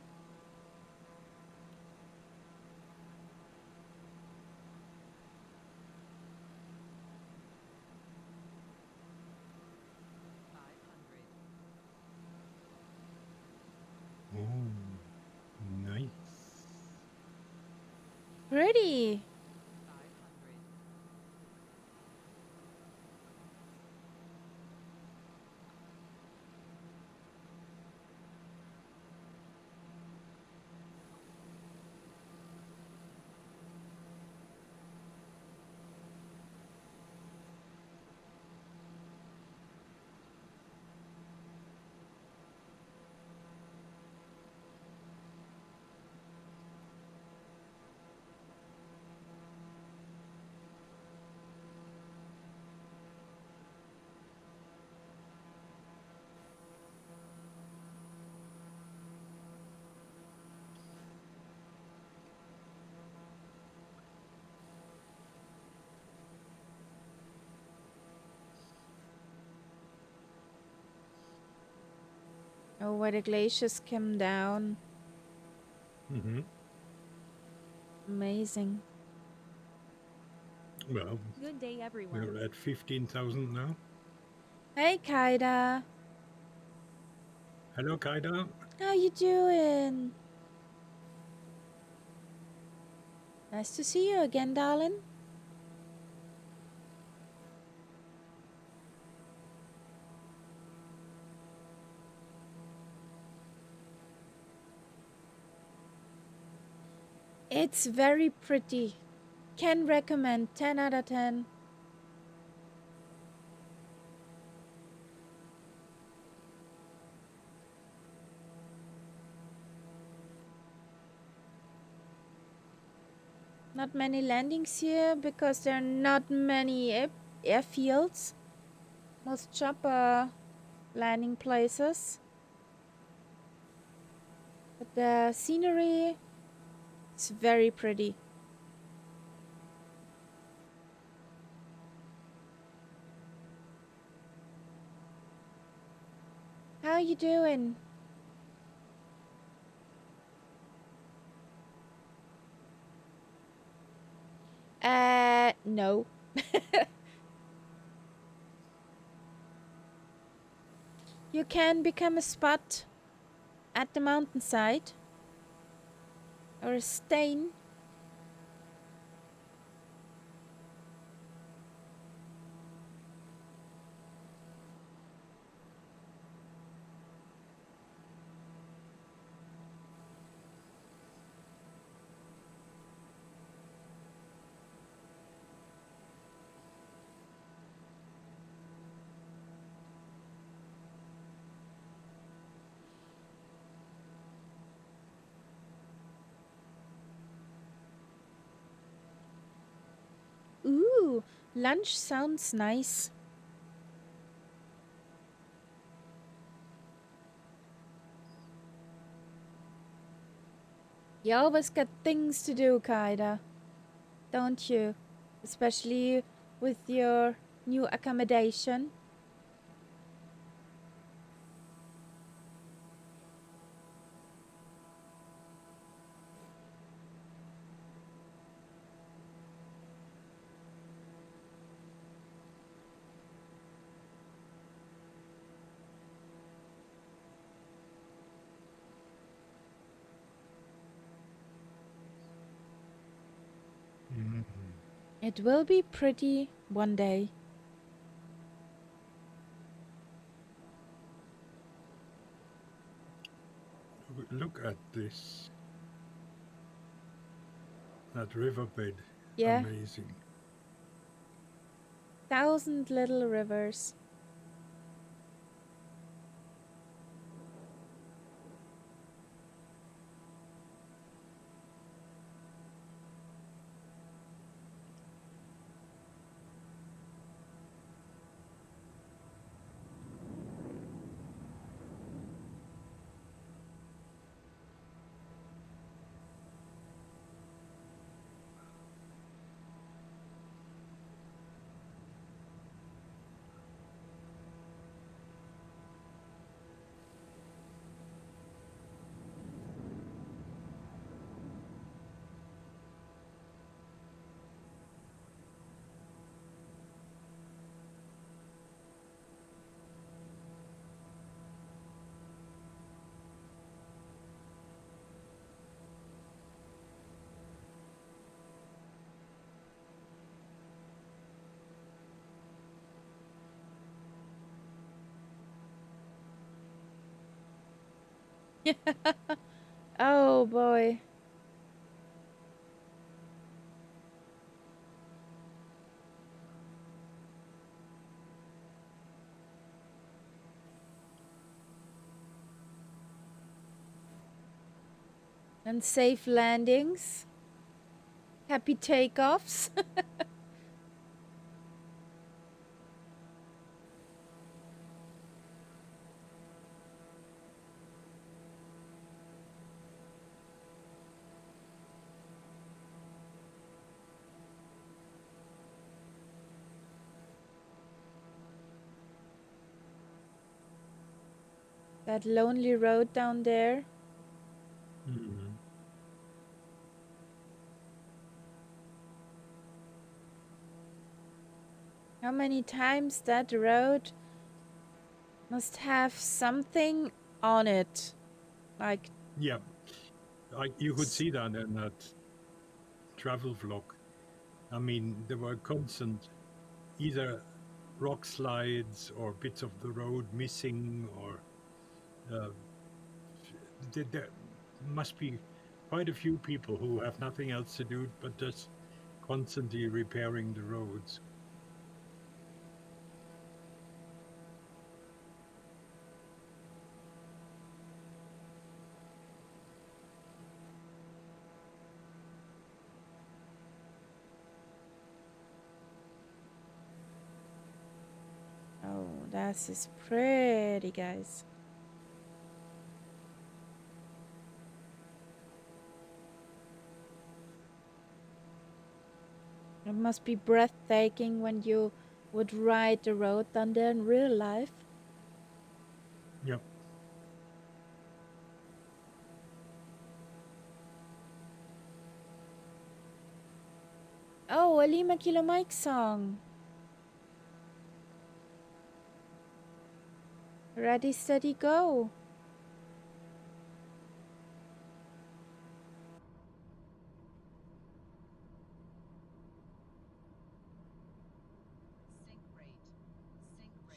Oh, nice. Pretty. Oh, where the glaciers came down. Mm-hmm. Amazing. Well, Good day, everyone. we're at 15,000 now. Hey, Kaida. Hello, Kaida. How you doing? Nice to see you again, darling. It's very pretty. Can recommend 10 out of 10. Not many landings here because there are not many airfields. Most chopper landing places. But the scenery is very pretty. How you doing? No. You can become a spot at the mountainside or a stain. Ooh, lunch sounds nice. You always got things to do, Kaida, don't you? Especially with your new accommodation. Mhm. It will be pretty one day. Look at this. That riverbed. Yeah, Amazing. 1,000 little rivers. Oh boy. And safe landings. Happy takeoffs. That lonely road down there. Mhm. How many times that road must have something on it? Like, Yeah, you could see that in that travel vlog. I mean, there were constant either rock slides or bits of the road missing, or uh, there must be quite a few people who have nothing else to do but just constantly repairing the roads. oh, this is pretty, guys. It must be breathtaking when you would ride the road down there in real life. Yep. Oh, a Lima Kilo Mike song. Ready, steady, go.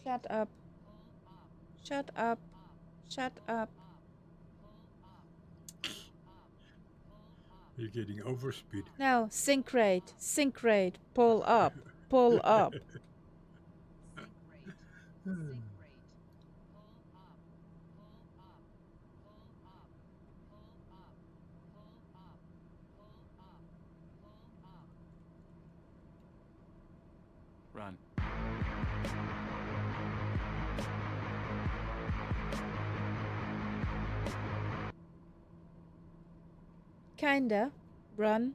Shut up. Shut up. Shut up. You're getting overspeed. Now, sync rate, pull up, pull up. Run. Kinda. Run.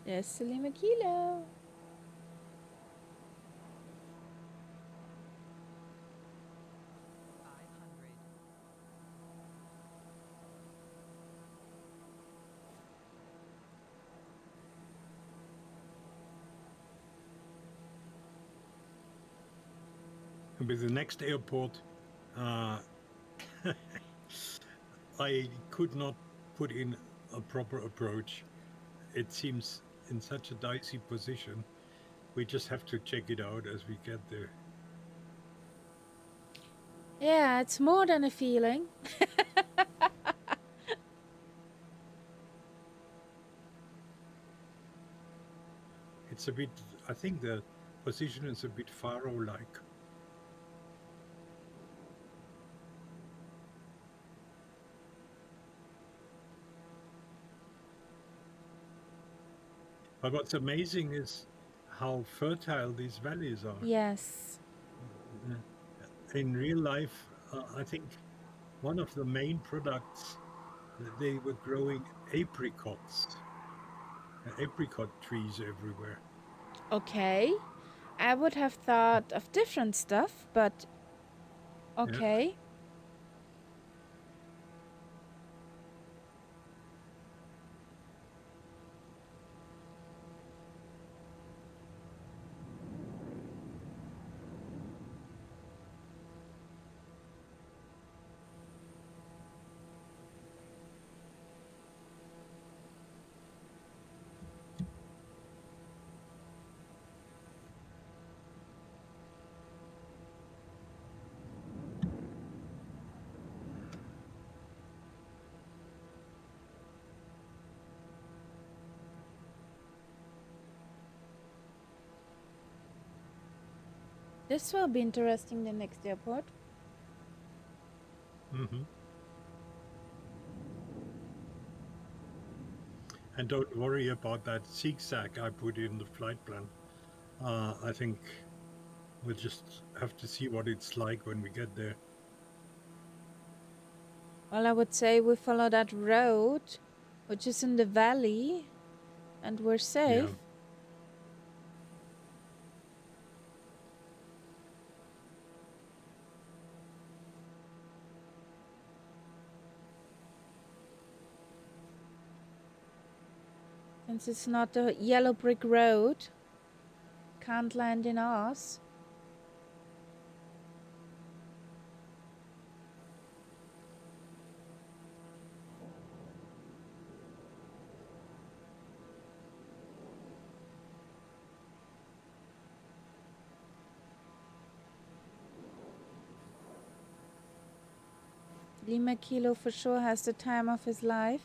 Yes, Lima Kilo. And with the next airport, I could not put in a proper approach. It seems in such a dicey position. We just have to check it out as we get there. Yeah, it's more than a feeling. It's a bit, I think the position is a bit Faro-like. But what's amazing is how fertile these valleys are. Yes. In real life, I think one of the main products, they were growing apricots, apricot trees everywhere. Okay. I would have thought of different stuff, but Yeah. okay. This will be interesting, the next airport. Mm-hmm. And don't worry about that zigzag I put in the flight plan. I think we'll just have to see what it's like when we get there. Well, I would say we follow that road, which is in the valley, and we're safe. Yeah. Since it's not a yellow brick road, can't land in us. Lima Kilo for sure has the time of his life.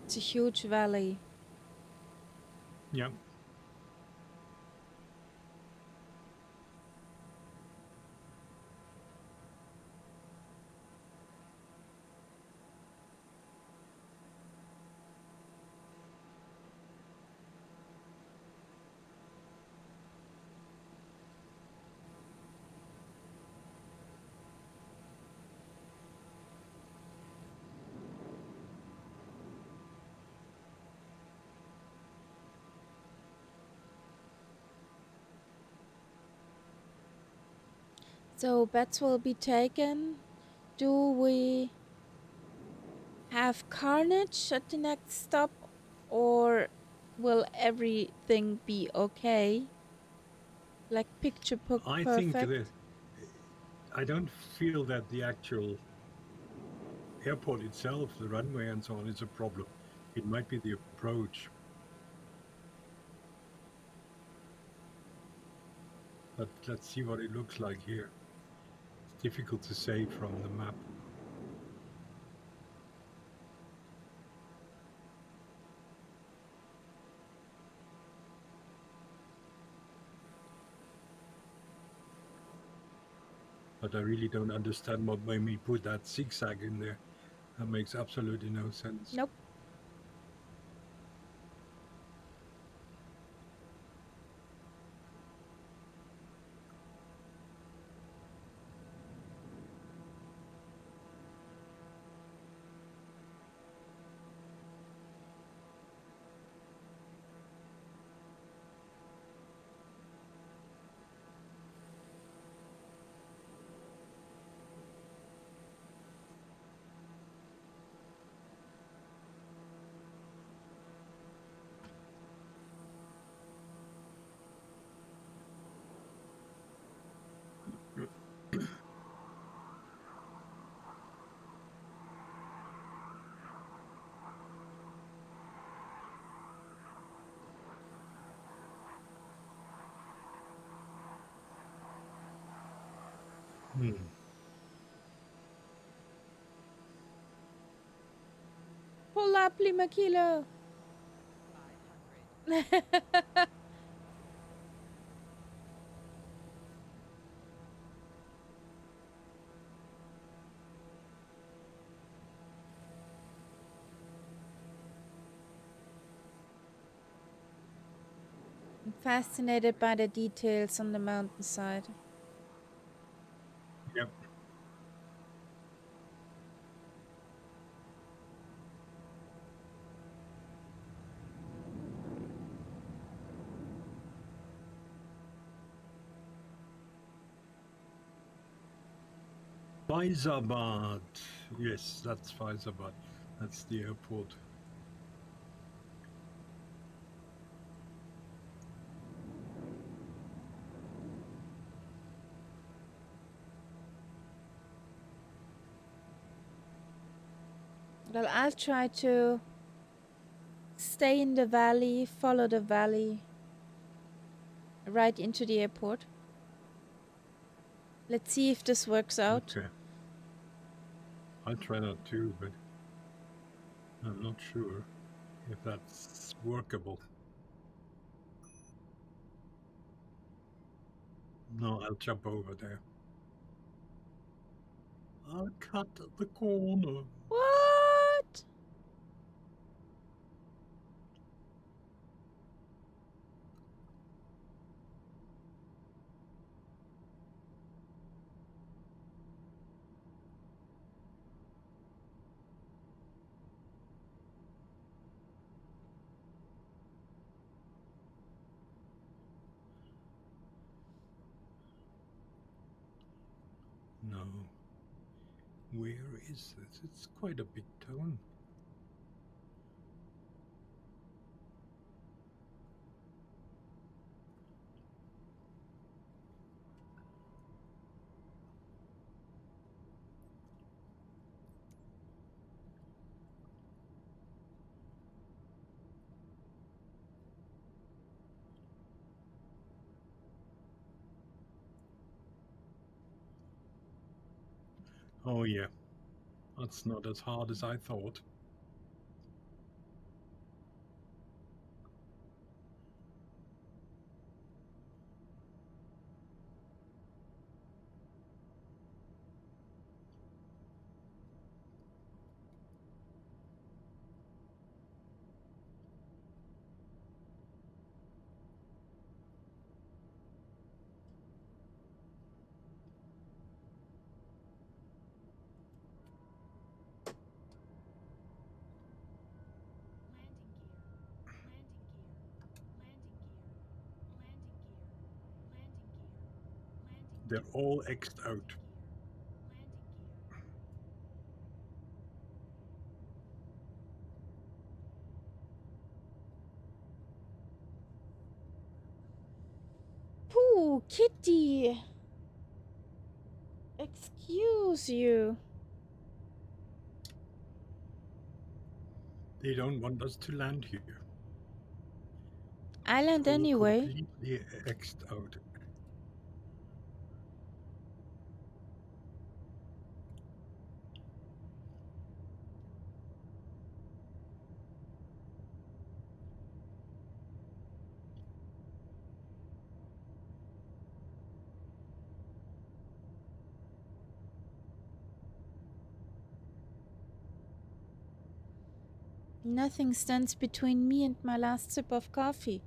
It's a huge valley. Yeah. So bets will be taken. Do we have carnage at the next stop, or will everything be okay? Like picture I think perfect? that I don't feel that the actual airport itself, the runway and so on, is a problem. It might be the approach. But let's see what it looks like here. It's difficult to say from the map. But I really don't understand what made me put that zigzag in there. That makes absolutely no sense. Nope. Hmm. Pull up, Lima Kilo. 500. fascinated by the details on the mountainside. Yep. Faizabad. Yes, that's Faizabad. That's the airport. Well, I'll try to stay in the valley, follow the valley right into the airport. Let's see if this works out. Okay. I'll try that too, but I'm not sure if that's workable. No, I'll jump over there. I'll cut the corner. What? No. Where is this? It's quite a big town. Oh, yeah. That's not as hard as I thought. They're all X'd out. Pooh, Kitty. Excuse you. They don't want us to land here. Island It's all anyway. completely X'd out. Nothing stands between me and my last sip of coffee.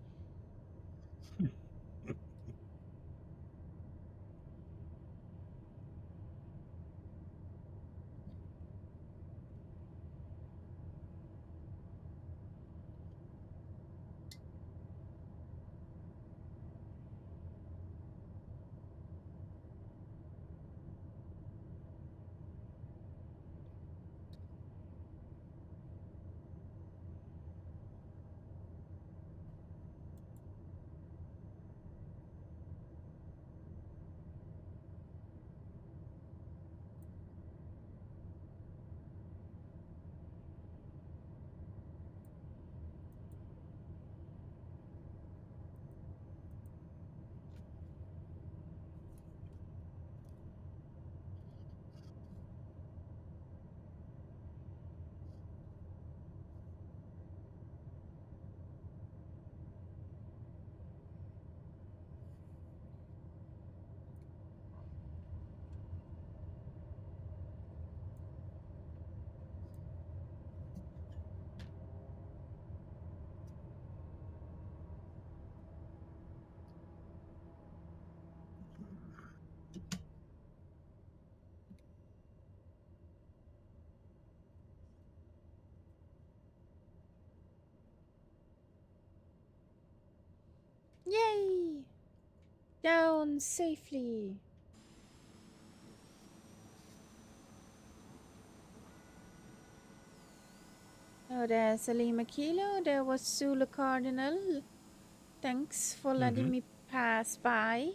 Yay! Down safely. Oh, there's a Lima Kilo. There was Zulu Cardinal. Thanks for letting me pass by.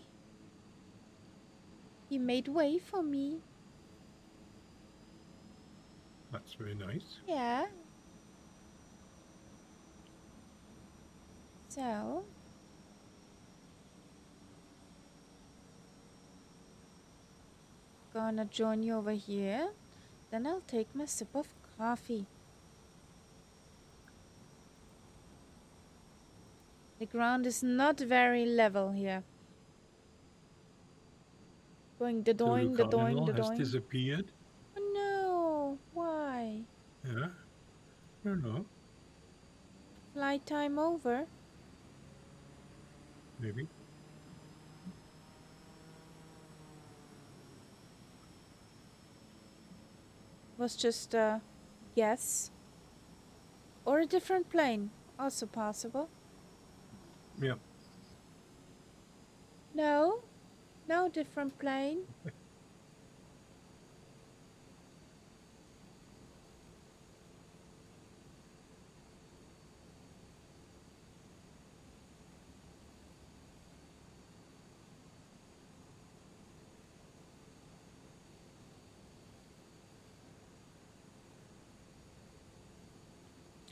He made way for me. That's very nice. Yeah. So, gonna join you over here. Then I'll take my sip of coffee. The ground is not very level here. Going the doing, the doing, the has doing. disappeared. Oh no! Why? Yeah, I don't know. Flight time over. Maybe. Was just a guess. Or a different plane. Also possible. Yeah. No. No different plane.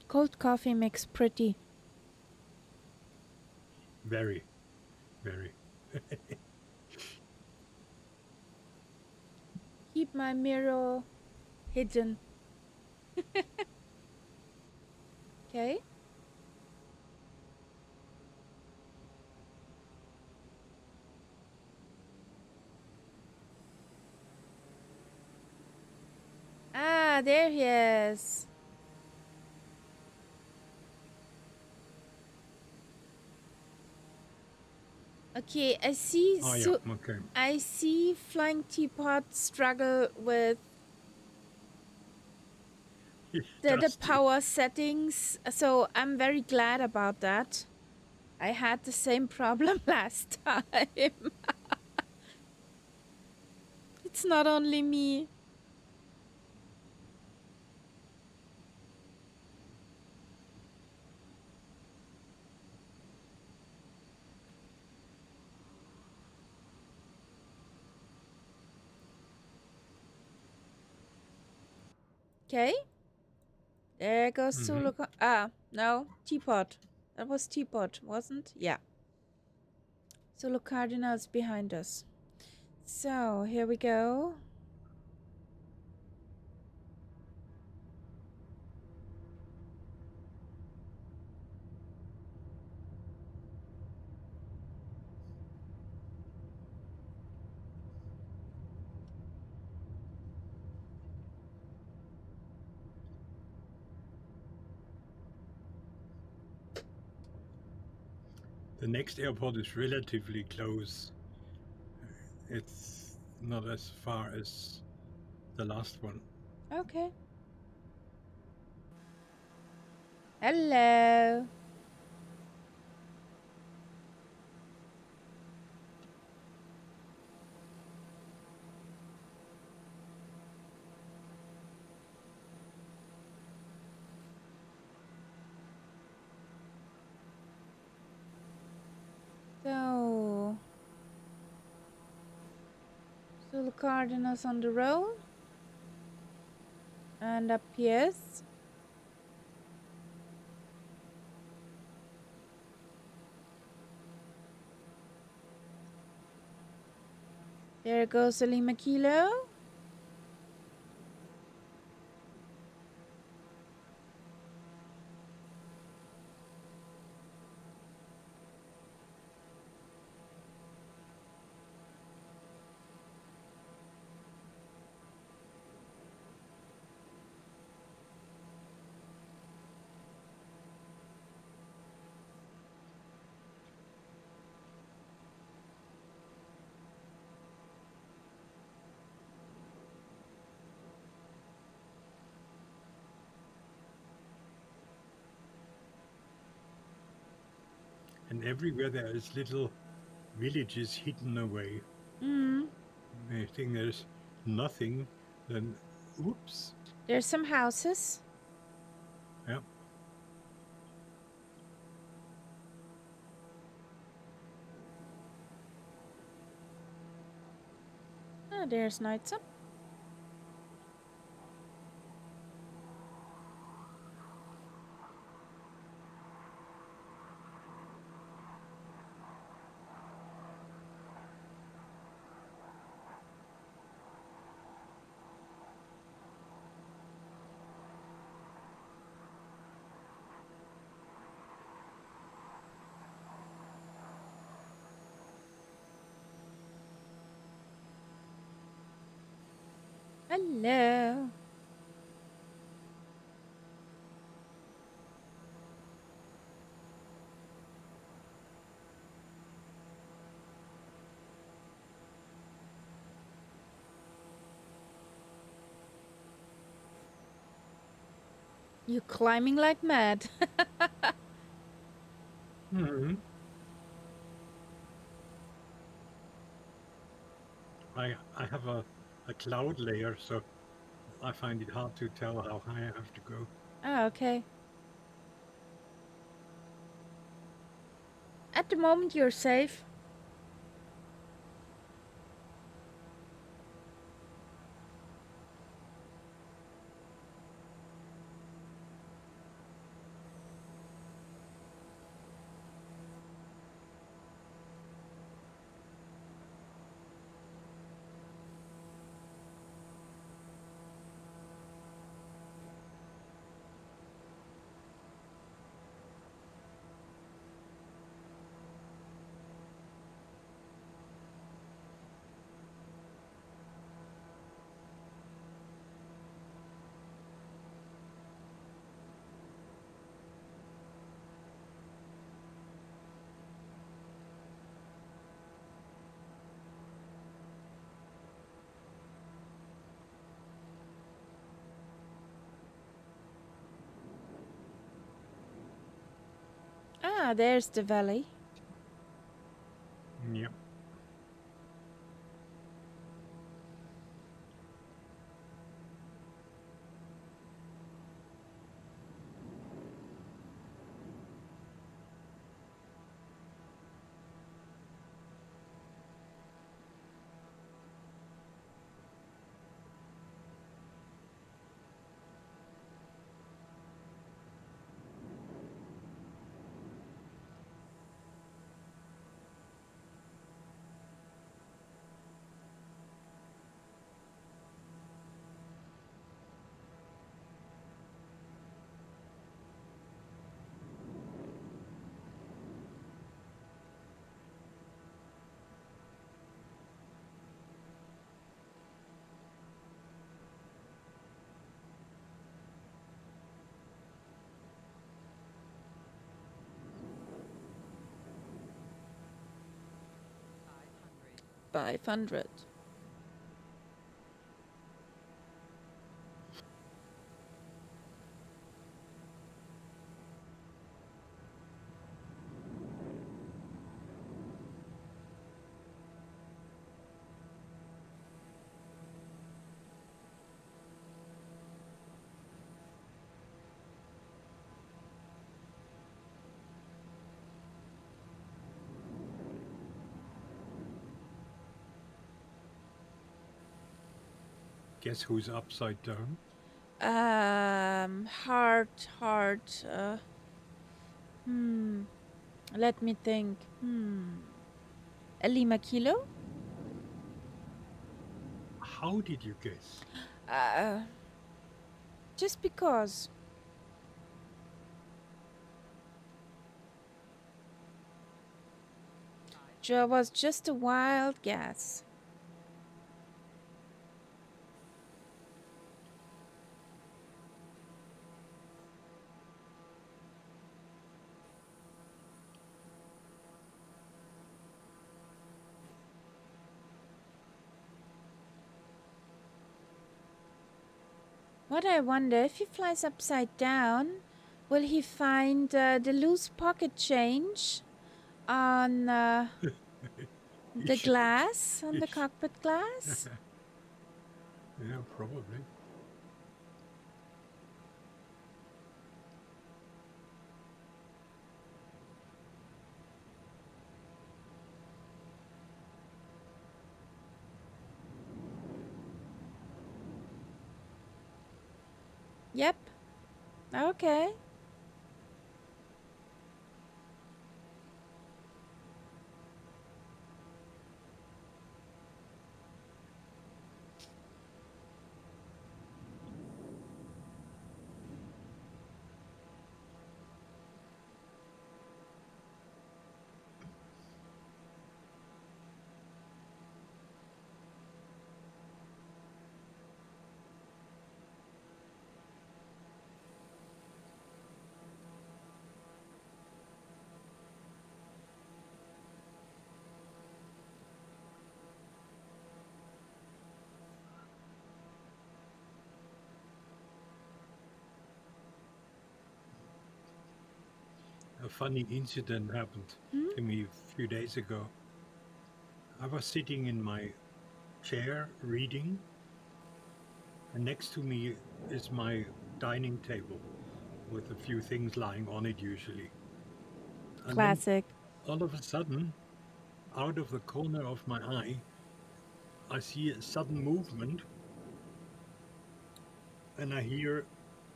Cold coffee makes pretty. Very, very. Keep my mirror hidden. Okay. Ah, there he is. Okay, I see. Okay. I see Flying Teapot struggle with the power settings. So I'm very glad about that. I had the same problem last time. It's not only me. Okay. There goes Zulu. Ah, no. Teapot. That was Teapot, wasn't? Yeah. Zulu Cardinal's behind us. So, here we go. The next airport is relatively close. It's not as far as the last one. Okay. Hello. So, Zulu Cardinals on the roll. And up yes. There goes a Lima Kilo. everywhere there is little villages hidden away. Mm. I think there's nothing, then oops. There's some houses. Yeah. Ah, there's NightZepp. Hello. You climbing like mad. Hmm. I have a cloud layer, so I find it hard to tell how high I have to go. Ah, okay. At the moment, you're safe. Ah, there's the valley. Yep. $500. Guess who's upside down? Heart. Hmm. Let me think. Lima Kilo? How did you guess? Uh, just because. Joe was just a wild guess. What I wonder, if he flies upside down, will he find the loose pocket change? on the It should. glass, on It the cockpit glass? Yeah, probably. Yep. Okay. A funny incident happened Hmm? to me a few days ago. I was sitting in my chair reading, and next to me is my dining table with a few things lying on it usually. And then Classic. all of a sudden, out of the corner of my eye, I see a sudden movement and I hear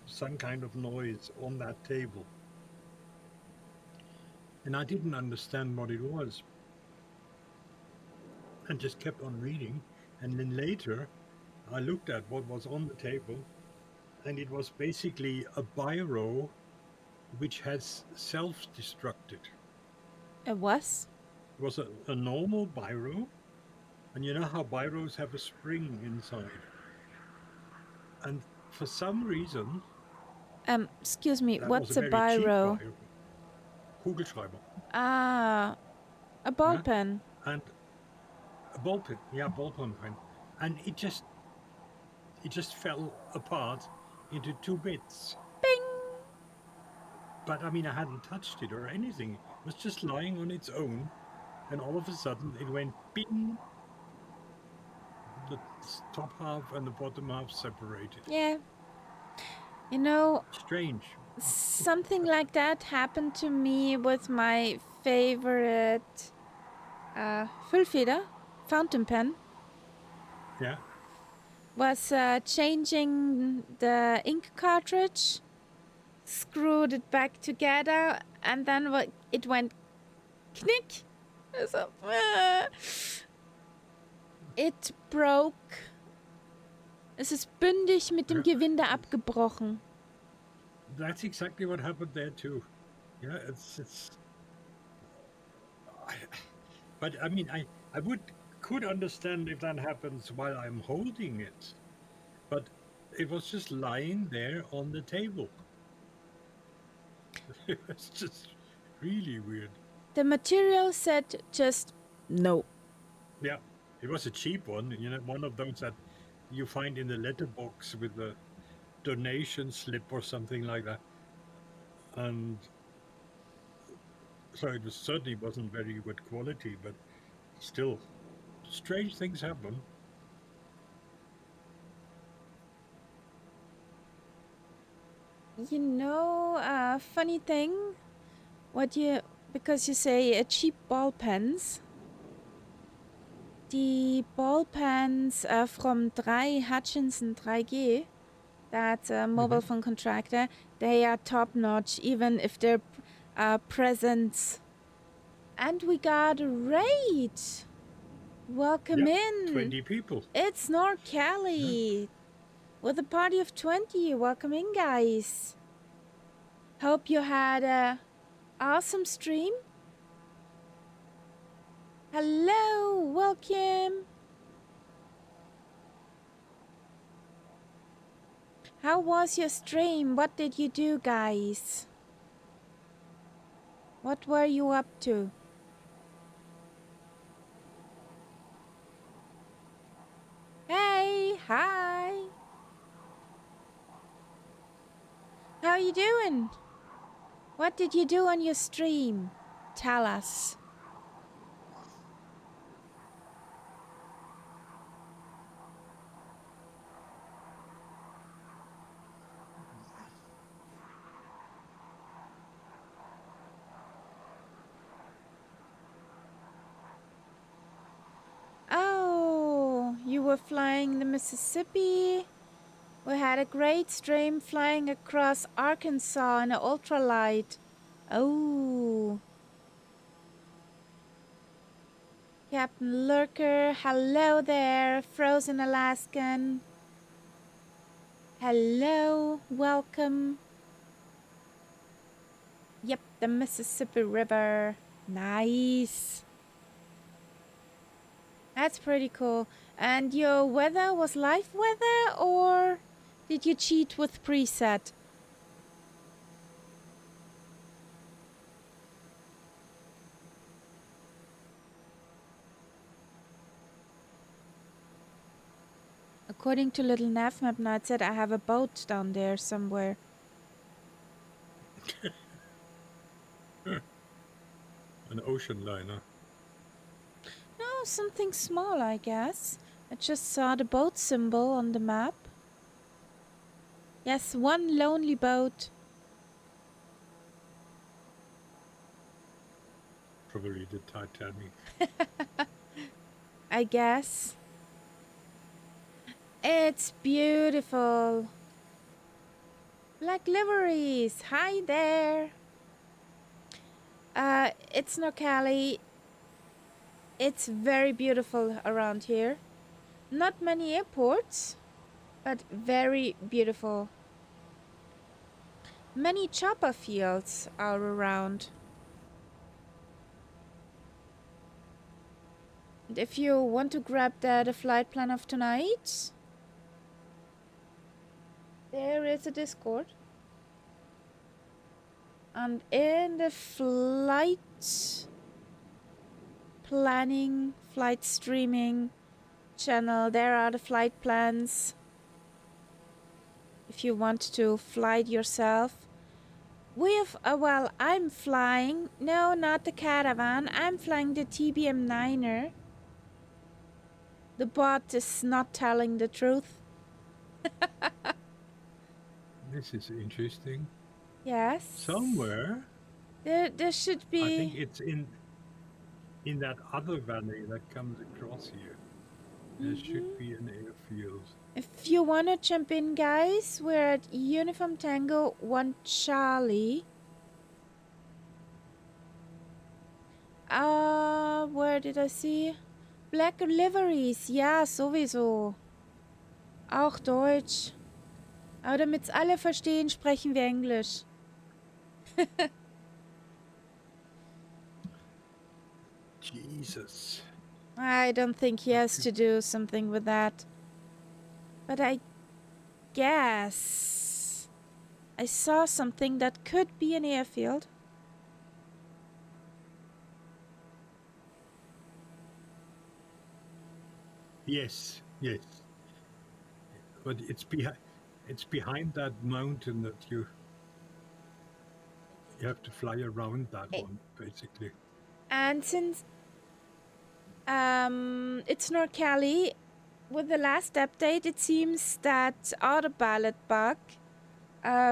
some kind of noise on that table. And I didn't understand what it was and just kept on reading. And then later, I looked at what was on the table, and it was basically a biro which has self destructed. It was? It was a normal biro, and you know how biros have a spring inside. And for some reason, Excuse me, that was a what's a very cheap biro? biro, Kugelschreiber, Ah, a ball yeah, pen. and a ball pen, yeah, ballpoint pen, and it just fell apart into two bits. Bing! But I mean, I hadn't touched it or anything. It was just lying on its own, and all of a sudden it went ping. The top half and the bottom half separated. Yeah. You know, Strange. something like that happened to me with my favorite Füllfeder fountain pen. Yeah. Was changing the ink cartridge, screwed it back together, and then it went knick. So, it broke. Es ist bündig mit dem Gewinde abgebrochen. That's exactly what happened there too. Yeah, but I mean, I could understand if that happens while I'm holding it, but it was just lying there on the table. It was just really weird. The material said just no. Yeah, it was a cheap one, one of those that you find in the letterbox with a donation slip or something like that. And so it certainly wasn't very good quality, but still, strange things happen. You know, funny thing, because you say cheap ball pens. Die ball pens from 3 Hutchinson 3G, that mobile phone contractor, they are top notch, even if they're presents. And we got a raid. Welcome in. 20 people. It's North Cali with a party of 20. Welcome in, guys. Hope you had a awesome stream. Hello, welcome. How was your stream? What did you do, guys? What were you up to? Hey, hi. How you doing? What did you do on your stream? Tell us. were flying the Mississippi. We had a great stream flying across Arkansas in an ultralight. Oh. Captain Lurker, hello there. Frozen Alaskan. Hello, welcome. Yep, the Mississippi River. Nice. That's pretty cool. And your weather was live weather, or did you cheat with preset? According to Little Navmap NightZepp, I have a boat down there somewhere. An ocean liner. No, something small, I guess. I just saw the boat symbol on the map. Yes, one lonely boat. Probably the Titanic. I guess. It's beautiful. Black liveries. Hi there. It's Nocali. It's very beautiful around here. Not many airports, but very beautiful. Many chopper fields are around. And if you want to grab the flight plan of tonight, there is a Discord. And in the flight planning, flight streaming channel, there are the flight plans. If you want to fly it yourself. Well, I'm flying. No, not the Caravan. I'm flying the TBM9er. The bot is not telling the truth. This is interesting. Yes. Somewhere. There should be. I think it's in that other valley that comes across here. There should be an airfield. If you want to jump in, guys, we're at Uniform Tango 1 Charlie. Where did I see? Black Liveries. Ja, sowieso. Auch Deutsch. Aber damit's alle verstehen, sprechen wir Englisch. Jesus. I don't think he has to do something with that. But I guess I saw something that could be an airfield. Yes, yes. But it's behind that mountain that you have to fly around that one, basically. And since it's Norcali, with the last update, it seems that auto ballot bug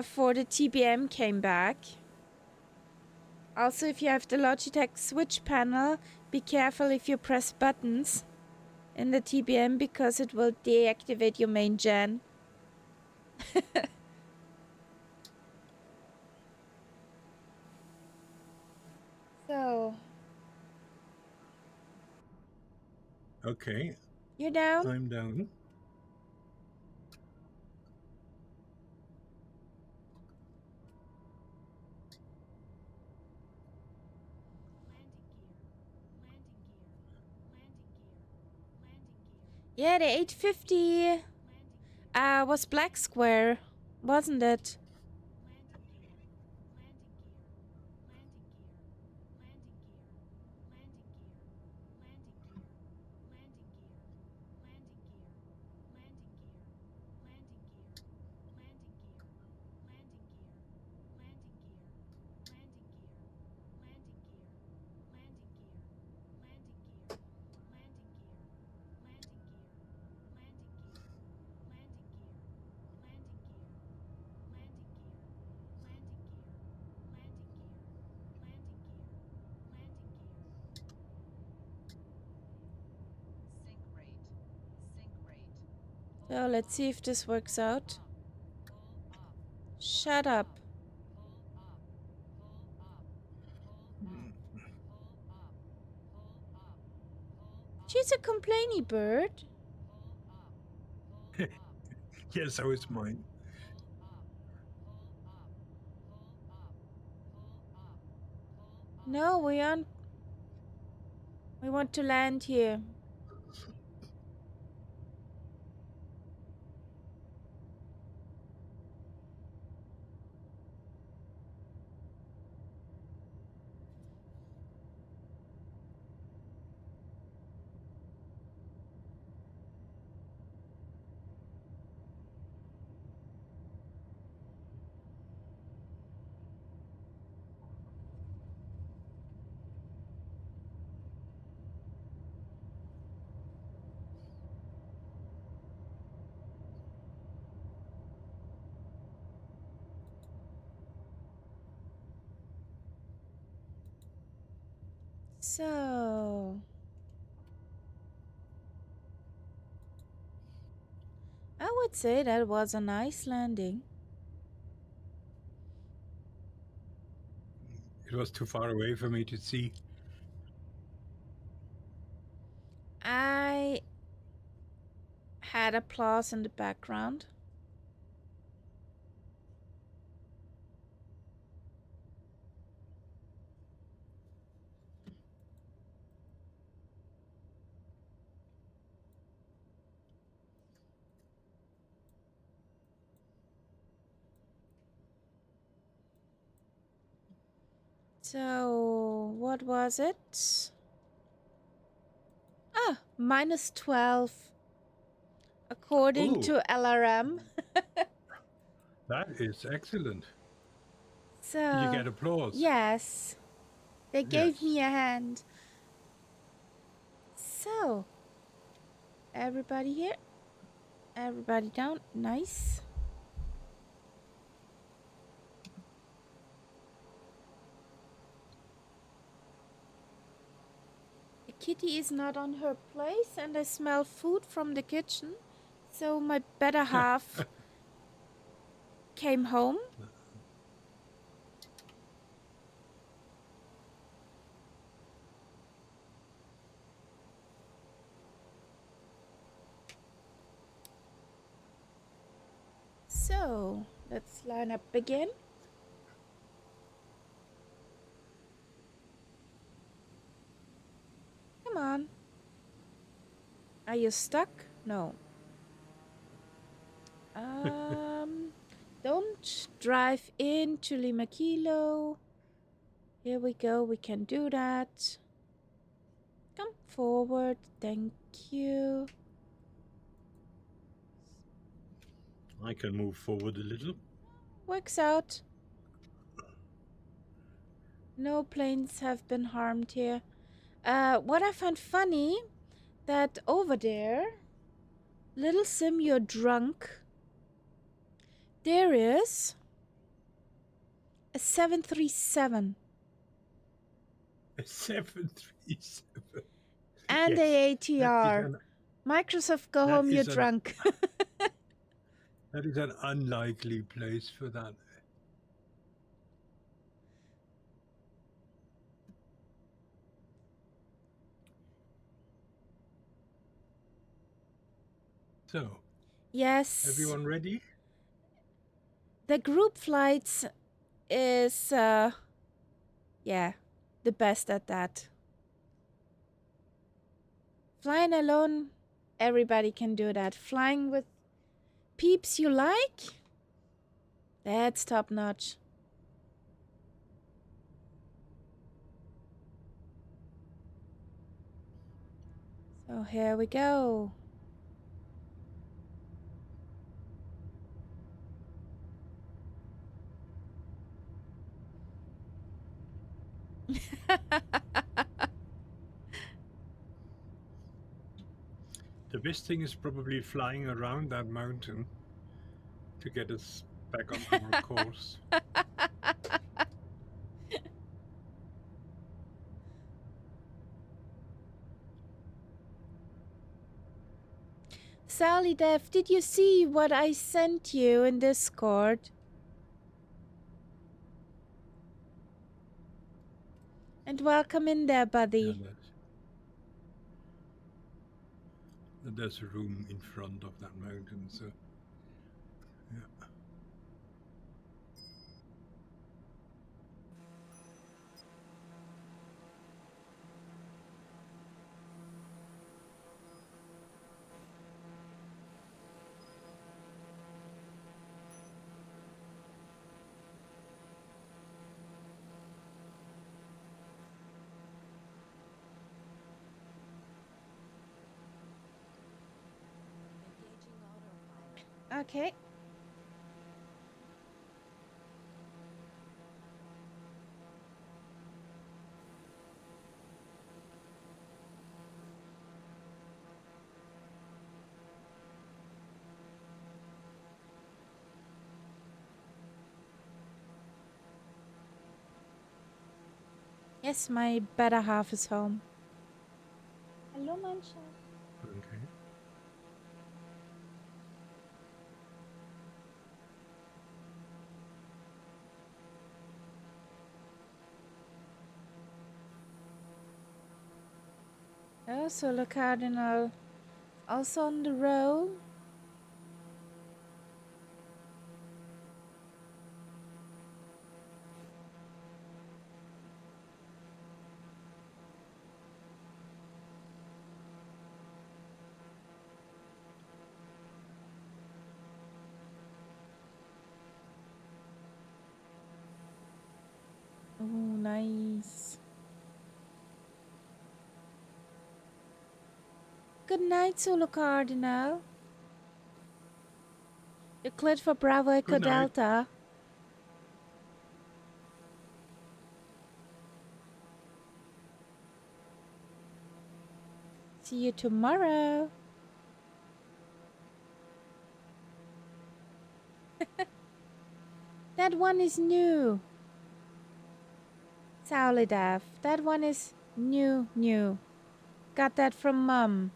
for the TBM came back. Also, if you have the Logitech switch panel, be careful if you press buttons in the TBM because it will deactivate your main gen. So. Okay. You're down? I'm down. Yeah, the 850 was Black Square, wasn't it? So let's see if this works out. Shut up. She's a complainy bird. Yeah, so is mine. No, we aren't. We want to land here. So, I would say that was a nice landing. It was too far away for me to see. I had applause in the background. So, what was it? Ah, -12. According Oh, to LRM. that is excellent. So, Did you get applause? yes. They gave Yes. me a hand. So, everybody here. Everybody down. Nice. The kitty is not on her place, and I smell food from the kitchen. So, my better half came home. So, let's line up again. Come on. Are you stuck? No. Don't drive into Lima Kilo. Here we go. We can do that. Come forward. Thank you. I can move forward a little. Works out. No planes have been harmed here. What I found funny, that over there, Little Sim, you're drunk. There is a 737 A 737. and Yes, a ATR. Microsoft, go home, you're drunk. That is an unlikely place for that. So, Yes. everyone ready? The group flights is, yeah, the best at that. Flying alone, everybody can do that. Flying with peeps you like, that's top notch. So here we go. The best thing is probably flying around that mountain to get us back on our course. Sally Dev, did you see what I sent you in Discord? And welcome in there, buddy. Yeah, there's a room in front of that mountain, so yeah. Okay. Yes, my better half is home. Hello, Mancha. Okay. Oh, Solo Cardinal. Also on the roll. Oh, nice. Good night, Solo Cardinal. You're cleared for Bravo Echo Good night. Delta. See you tomorrow. That one is new. Saulidav. That one is new. Got that from Mum.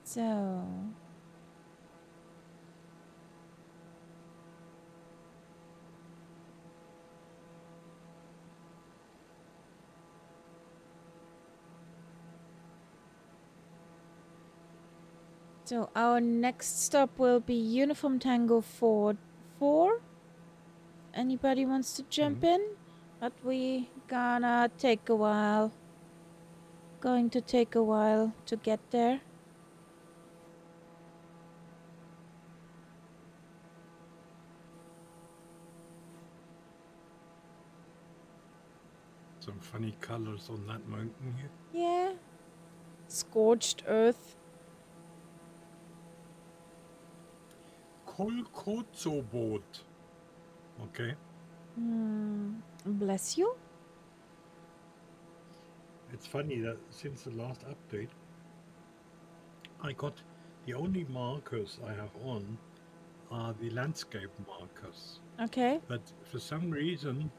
So... So our next stop will be Uniform Tango 4. Anybody wants to jump in? But we gonna take a while. Going to take a while to get there. Some funny colors on that mountain here. Yeah. Scorched earth. Kolkozobot. Okay. Bless you. It's funny that since the last update, I got the only markers I have on are the landscape markers. Okay. But for some reason,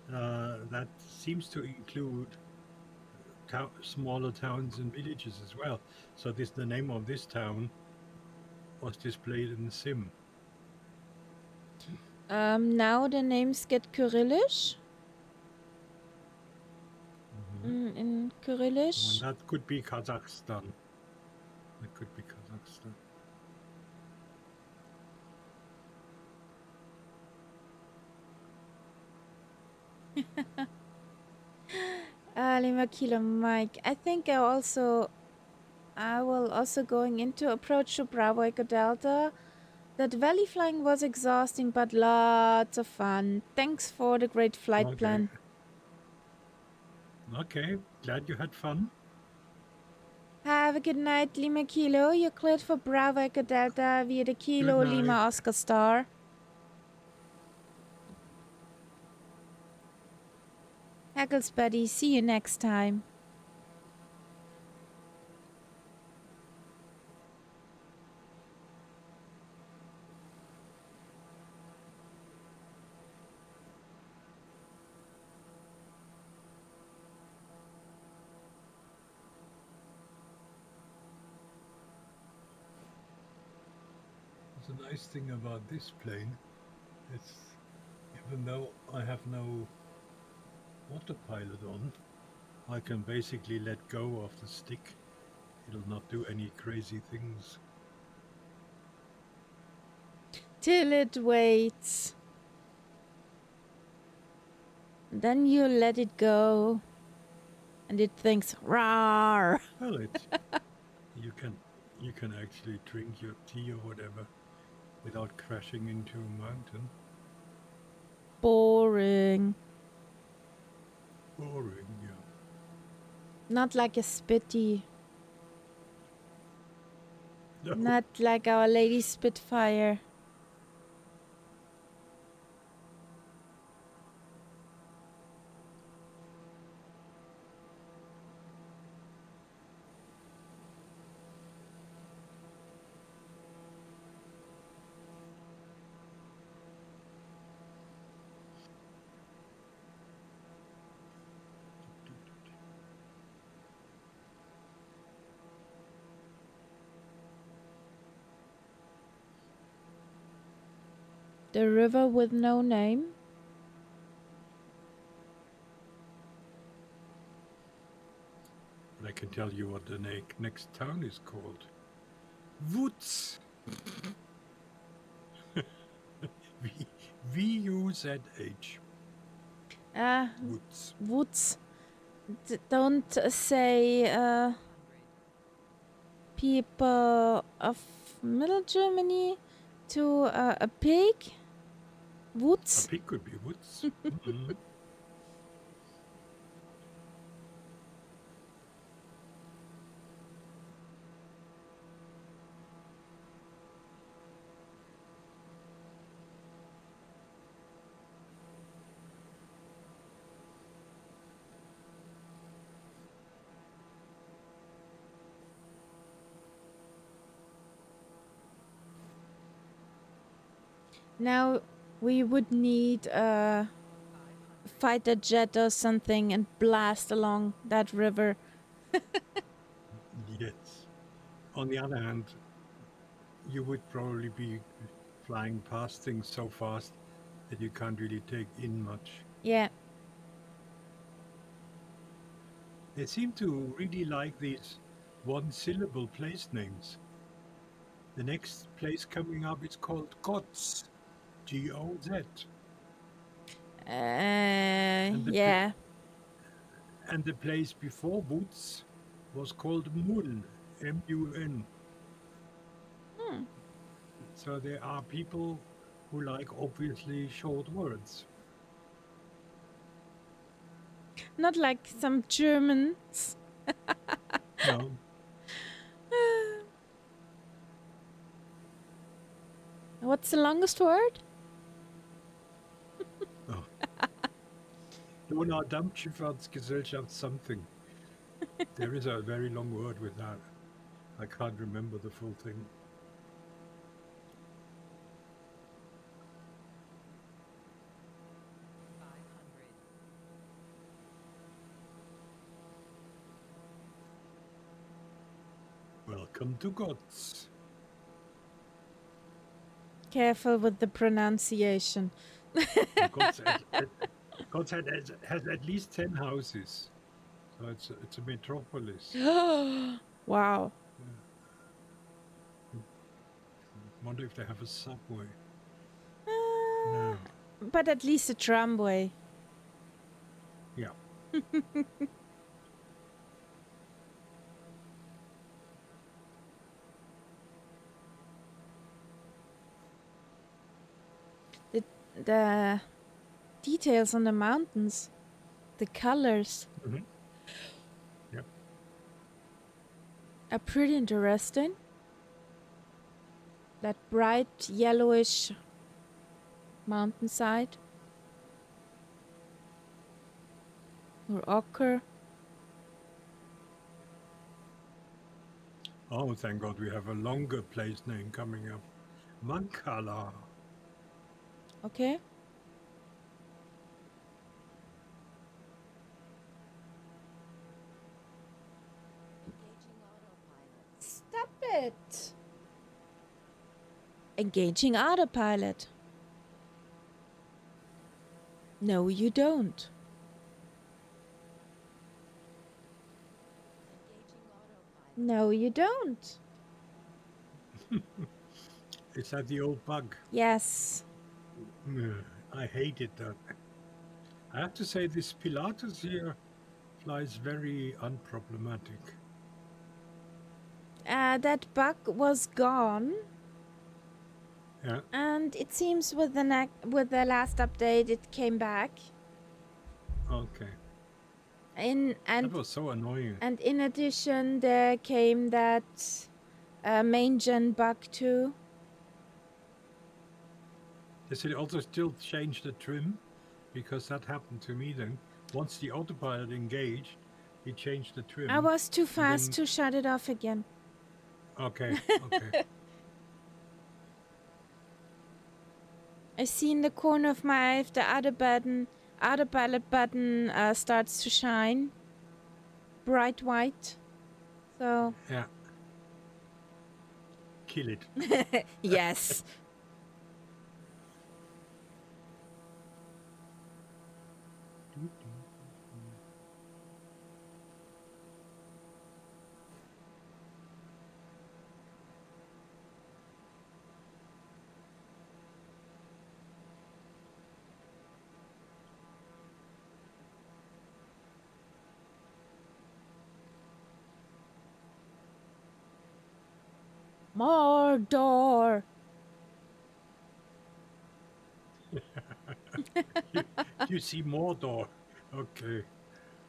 that seems to include smaller towns and villages as well. So the name of this town was displayed in the sim. Now the names get Kyrillish. In Kyrillish. And that could be Kazakhstan. That could be Kazakhstan. Lima Kilo Mike. I think I will also going into approach to Bravo Echo Delta. That valley flying was exhausting, but lots of fun. Thanks for the great flight plan. Okay, glad you had fun. Have a good night, Lima Kilo. You're cleared for Bravo Echo Delta via the Kilo Good Lima night. Oscar Star. Hackles, buddy. See you next time. The nice thing about this plane is, even though I have no autopilot on, I can basically let go of the stick. It'll not do any crazy things. Till it waits. Then you let it go. And it thinks, rawr. Well, you can actually drink your tea or whatever without crashing into a mountain. Boring. Boring, yeah. Not like a Spitty. No. Not like our Lady Spitfire. The river with no name? But I can tell you what the next town is called. Woods. V-U-Z-H. Woods. Woods. Don't say people of Middle Germany to a pig. Woods. A pig could be woods. Mm-hmm. Now we would need a fighter jet or something and blast along that river. Yes. On the other hand, you would probably be flying past things so fast that you can't really take in much. Yeah. They seem to really like these one-syllable place names. The next place coming up is called Gotz. G-O-Z. Yeah. And the place before Woods was called Mun, M-U-N. So there are people who like obviously short words. Not like some Germans. No. What's the longest word? Oh. Donaudampfschifffahrtsgesellschaft something. There is a very long word with that. I can't remember the full thing. Welcome to Gotz. Careful with the pronunciation. Gotz has at least 10 houses. So it's a metropolis. Wow. Wonder if they have a subway. No. But at least a tramway. Yeah. the details on the mountains, the colors Yep. are pretty interesting. That bright yellowish mountainside or ochre. Oh, thank God we have a longer place name coming up. Mancala. Okay. Stop it! Engaging autopilot. No, you don't. No, you don't. Is that the old bug? Yes. I hated that. I have to say, this Pilatus here flies very unproblematic. That bug was gone. Yeah. And it seems with the last update it came back. Okay. And That was so annoying. And in addition, there came that main gen bug too. Does it also still change the trim? Because that happened to me then. Once the autopilot engaged, it changed the trim. I was too fast to shut it off again. Okay, okay. I see in the corner of my eye if the autopilot button starts to shine. Bright white. So. Yeah. Kill it. Yes. Mordor. you see Mordor. Okay.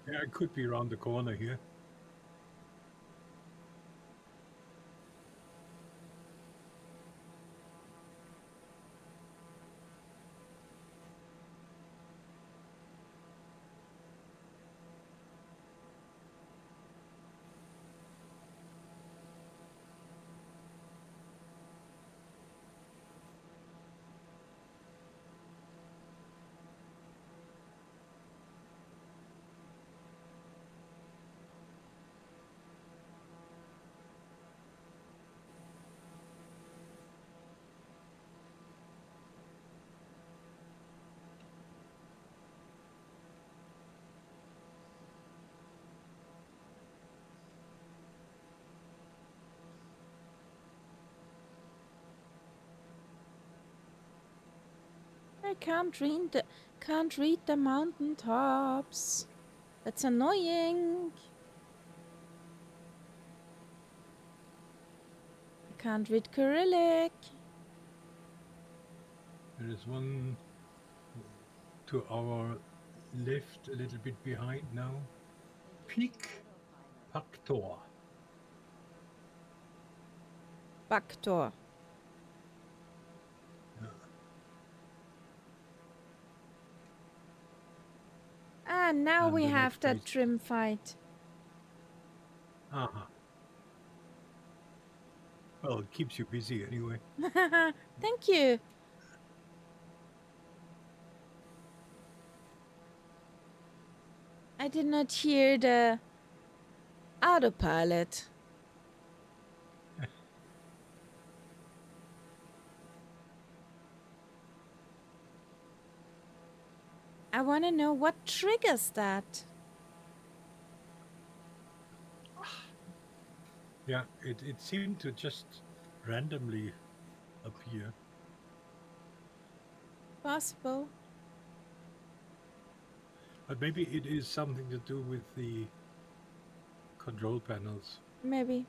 Yeah, it could be around the corner here. I can't read the mountain tops. That's annoying. I can't read Cyrillic. There is one to our left, a little bit behind now. Peak Pactor. Baktor. Ah, now we have that trim fight. Uh-huh. Well, it keeps you busy anyway. Thank you. I did not hear the autopilot. I want to know what triggers that. Yeah, it seemed to just randomly appear. Possible. But maybe it is something to do with the control panels. Maybe.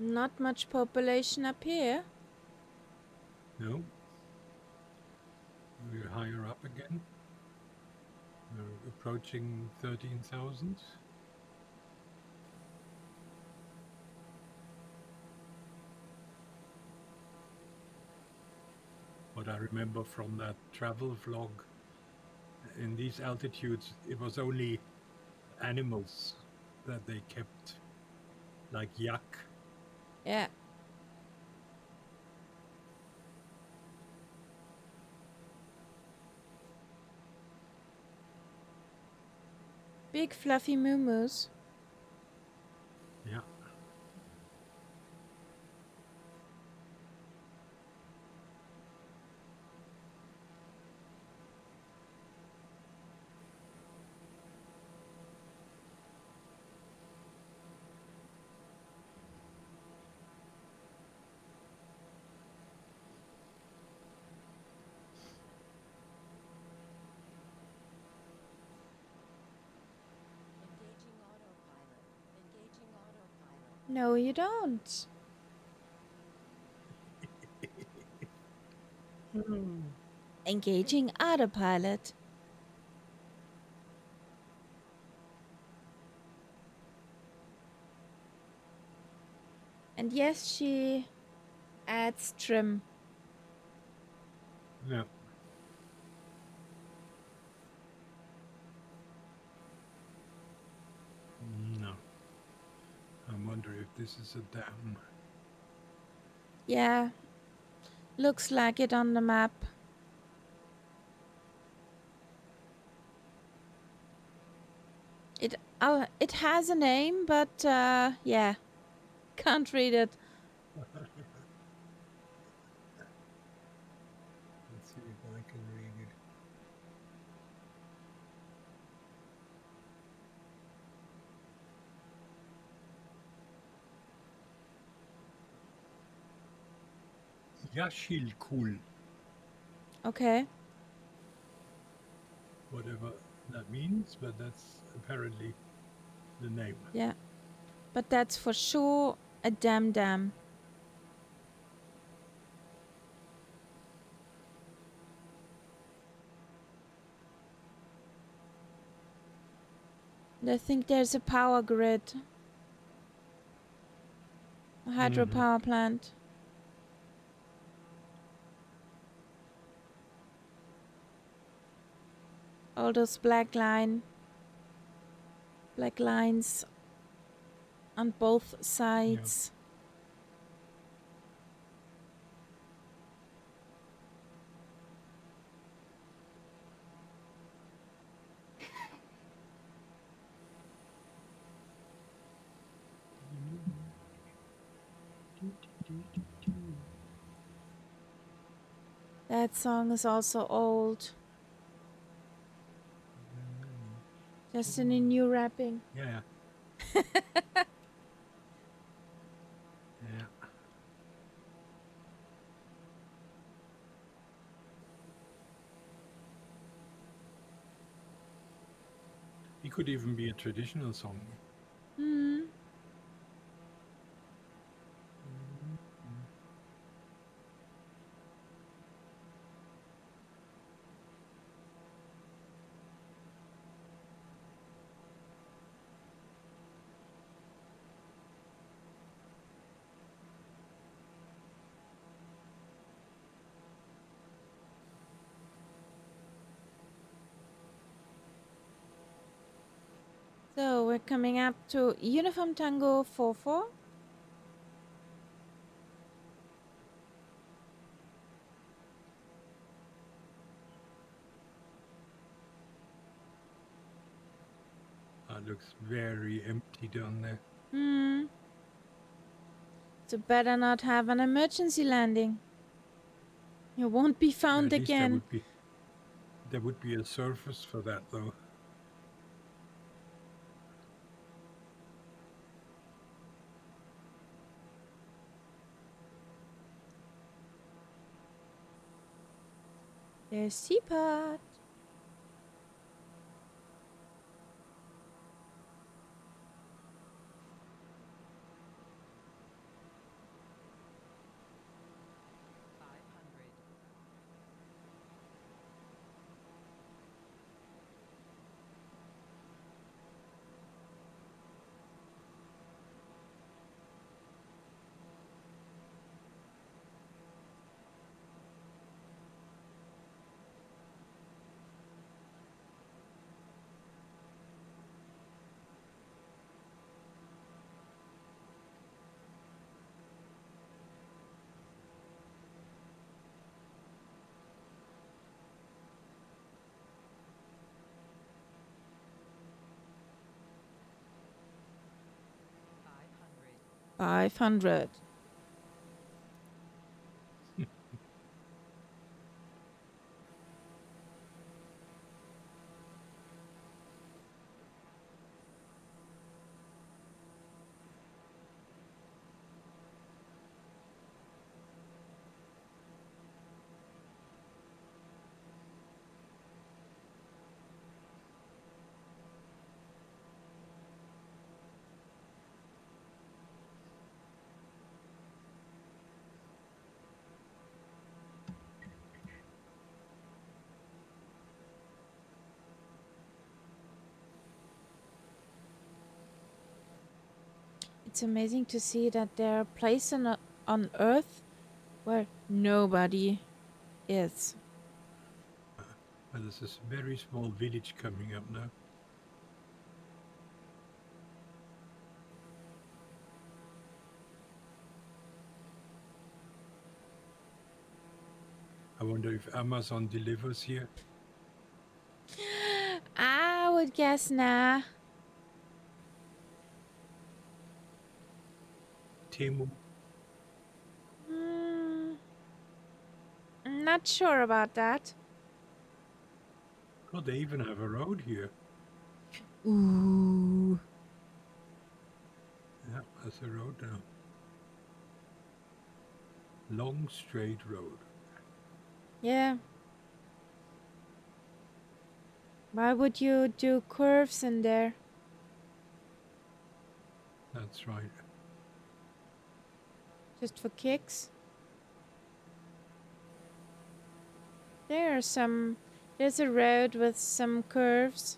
Not much population up here. No. We're higher up again. We're approaching 13,000. What I remember from that travel vlog, in these altitudes, it was only animals that they kept, like yak. Yeah. Big fluffy moo-moos. Yeah. No, you don't. Engaging autopilot. And yes, she adds trim. Yeah. No. I wonder if this is a dam. Yeah. Looks like it on the map. It has a name, but yeah. Can't read it. Let's see if I can read it. Yashilkul, Okay. whatever that means, but that's apparently the name. Yeah. But that's for sure a dam. And I think there's a power grid. A hydropower plant. All those black lines on both sides. That song is also old. Just in a new wrapping. Yeah. Yeah. It could even be a traditional song. Hmm. So we're coming up to Uniform Tango 44. It looks very empty down there. Hmm. So better not have an emergency landing. You won't be found At least again. there would be a surface for that, though. There's Seapot. 500. It's amazing to see that there are places on Earth where nobody is. And there's this very small village coming up now. I wonder if Amazon delivers here. I would guess nah. Temu. I'm not sure about that. Oh, they even have a road here. Ooh. Yeah, there's a road now. Long straight road. Yeah. Why would you do curves in there? That's right. Just for kicks? There's a road with some curves.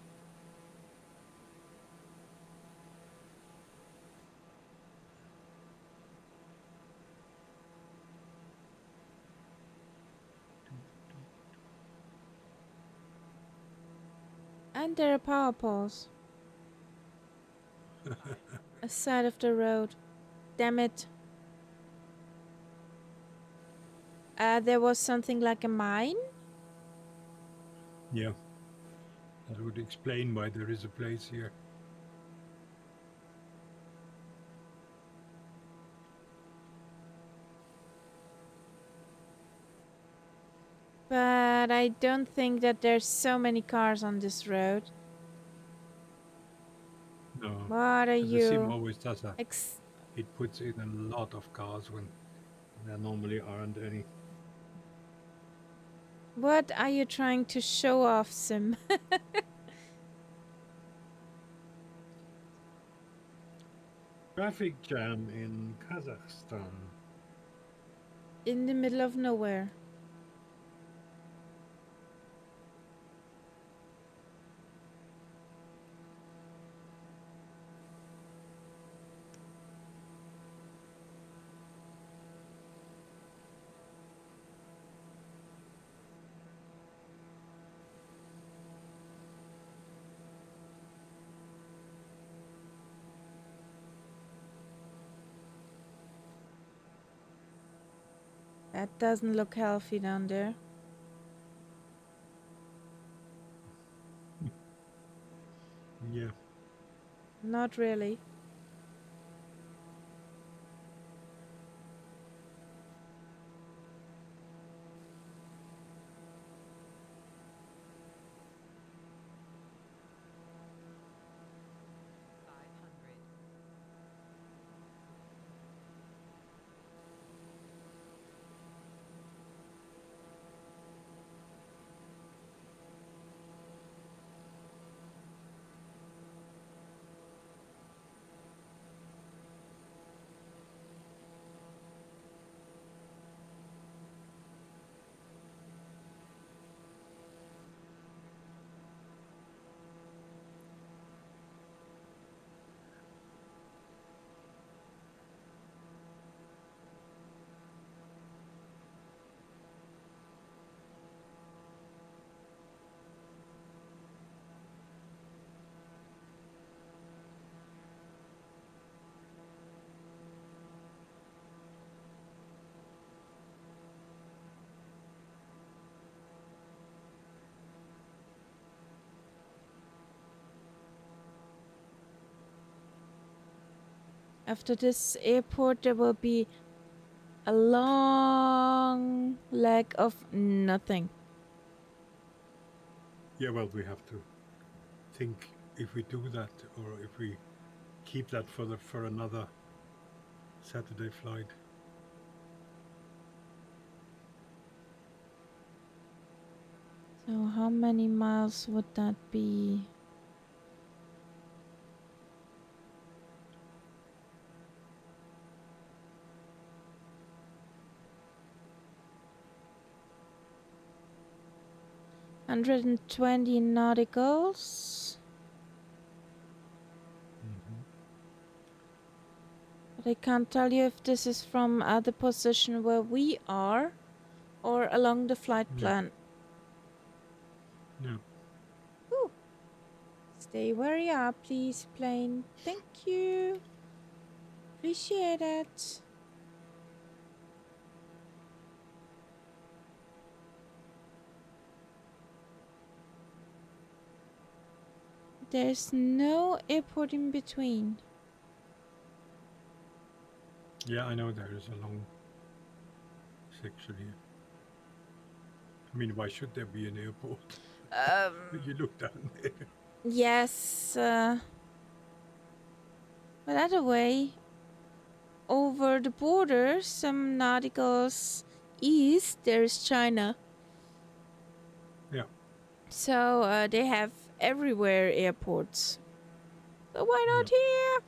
And there are power poles. Aside of the road. Damn it. There was something like a mine? Yeah. That would explain why there is a place here. But I don't think that there's so many cars on this road. No. What are The sim you? always does that. It puts in a lot of cars when there normally aren't any. What are you trying to show off, Sim? Traffic jam in Kazakhstan. In the middle of nowhere. That doesn't look healthy down there. Yeah. Not really. After this airport, there will be a long leg of nothing. Yeah, well, we have to think if we do that or if we keep that for another Saturday flight. So how many miles would that be? $120 nauticals. But I can't tell you if this is from the position where we are or along the flight plan. No. Ooh. Stay where you are, please, plane. Thank you. Appreciate it. There's no airport in between. Yeah, I know there is a long section here. I mean, why should there be an airport? You look down there. Yes. But other way, over the border, some nauticals east, there's China. Yeah. So they have everywhere airports. So why not here?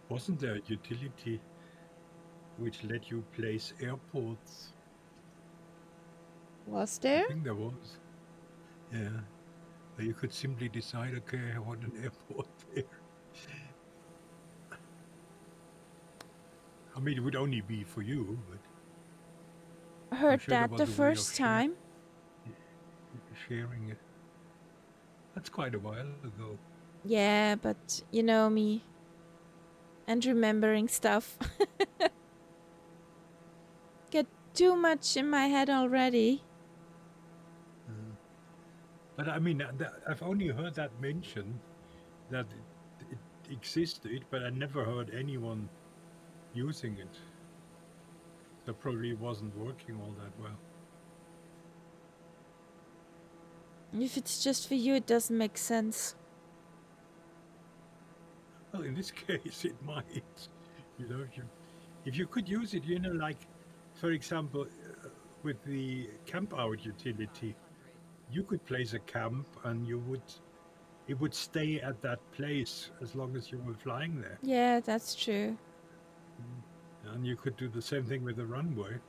Wasn't there a utility which let you place airports? Was I there? think there was. Yeah. Where you could simply decide, okay, I want an airport there. I mean, it would only be for you, but Heard sure there that was the a way of first time. sharing it. That's quite a while ago. Yeah, but you know me. And remembering stuff. Get too much in my head already. But I mean, I've only heard that mentioned, that it existed, but I never heard anyone using it. So probably it wasn't working all that well. If it's just for you, it doesn't make sense. Well, in this case, it might. You know, if you could use it, you know, like, for example, with the camp out utility, you could place a camp and it would stay at that place as long as you were flying there. Yeah, that's true. And you could do the same thing with the runway.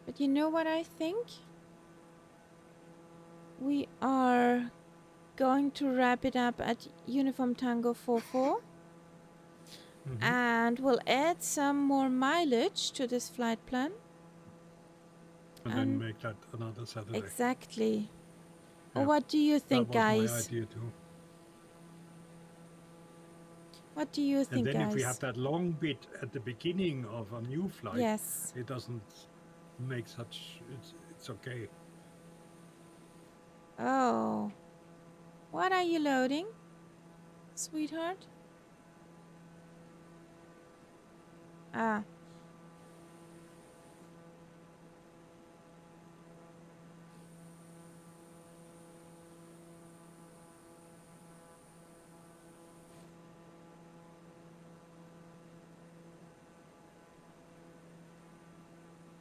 But you know what I think? We are going to wrap it up at Uniform Tango 44. And we'll add some more mileage to this flight plan. And then make that another Saturday. Exactly. Yeah. Or what do you think, that was guys? my idea too. What do you think, and then guys? if we have that long bit at the beginning of a new flight, yes, it doesn't make such, it's okay. Oh. What are you loading, sweetheart? Ah.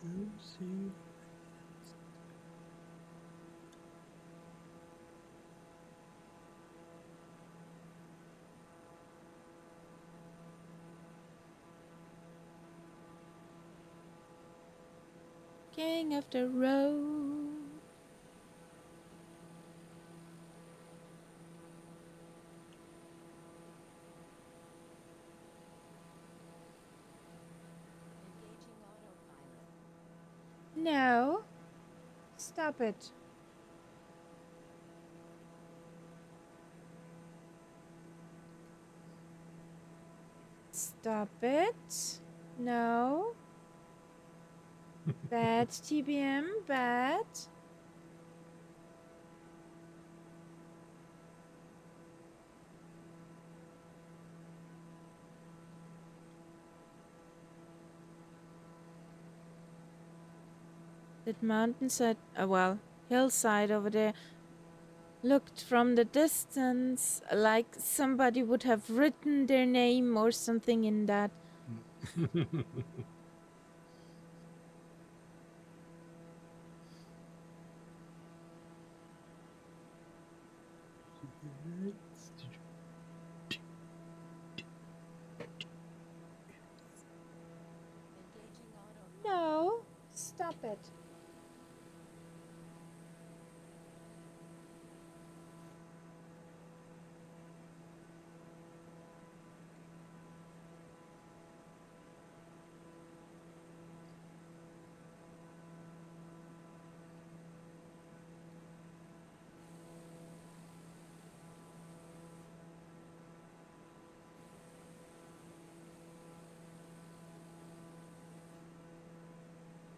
Oopsie. King of the road. No. Stop it. Stop it. No. Bad TBM, bad. That mountainside, well, hillside over there looked from the distance like somebody would have written their name or something in that. No, stop it.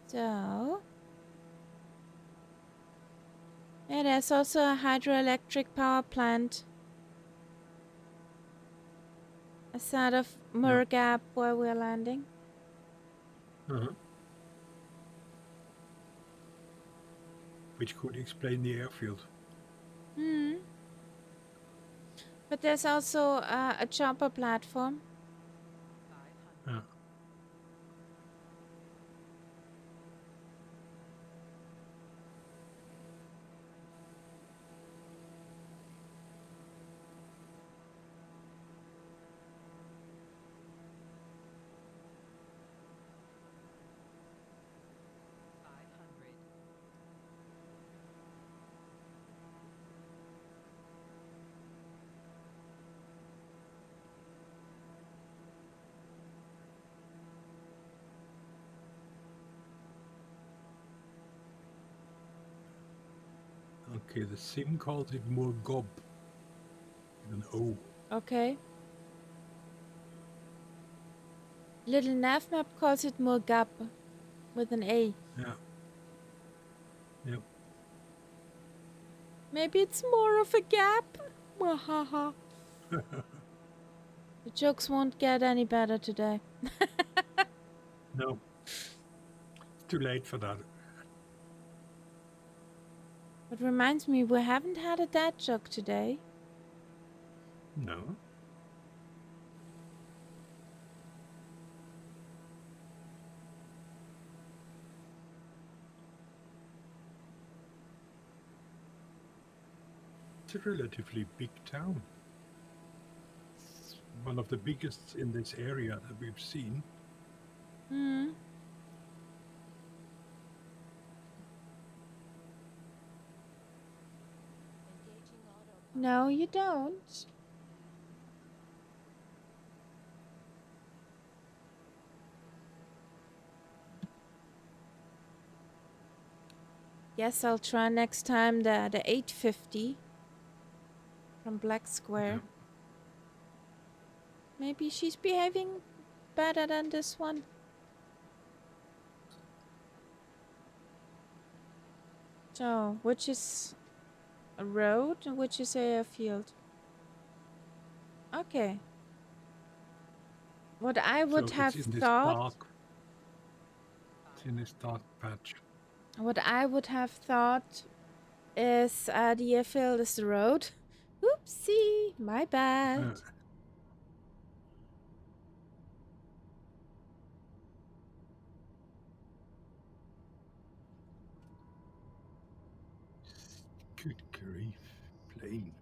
So, yeah, there's also a hydroelectric power plant outside of Murgap where we're landing. Which could explain the airfield. But there's also a chopper platform. Yeah. Okay, the sim calls it Murgob with an O. Okay. Little nav map calls it Murgap with an A. Yeah. Yep. Maybe it's more of a gap. Wahaha. The jokes won't get any better today. No. It's too late for that. It reminds me, we haven't had a dad joke today. No. It's a relatively big town. It's one of the biggest in this area that we've seen. No, you don't. Yes, I'll try next time the 850 from Black Square. Yeah. Maybe she's behaving better than this one. So, which is a road and which is a field? Okay. What I would have thought... It's in this dark patch. What I would have thought is the airfield is the road. Oopsie, my bad. Good grief, plane.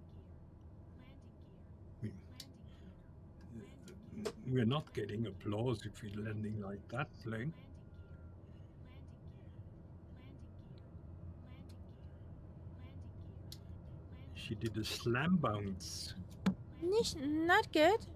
We're not getting applause if we're landing like that, plane. She did a slam bounce. Not good.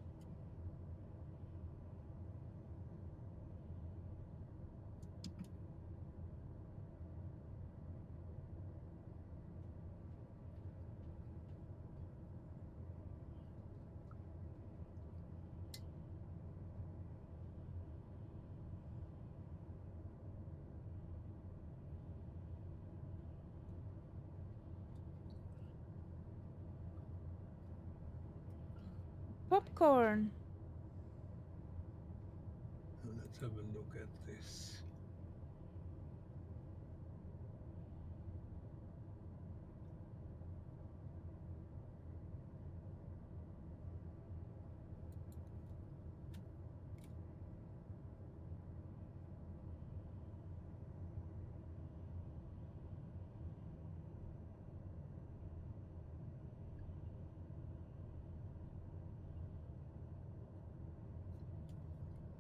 popcorn. Let's have a look at this.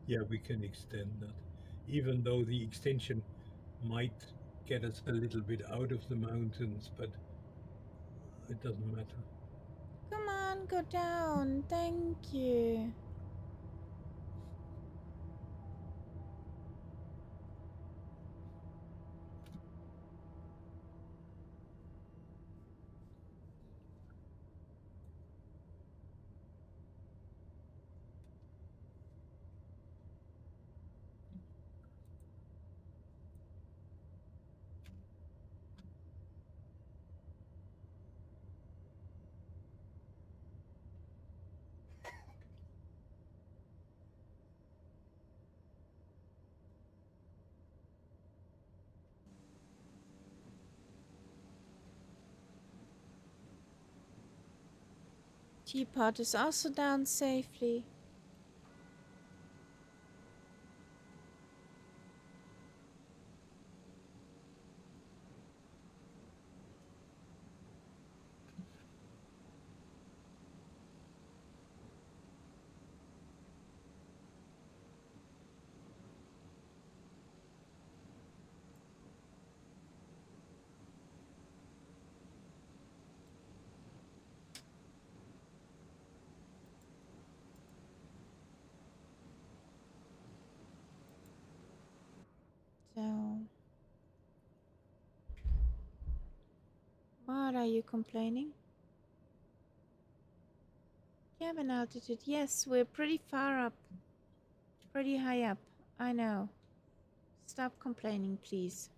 Yeah, we can extend that. Even though the extension might get us a little bit out of the mountains, but it doesn't matter. Come on, go down. Thank you. Teapot is also down safely. So, what are you complaining? Cabin altitude. Yes, we're pretty far up. Pretty high up. I know. Stop complaining, please.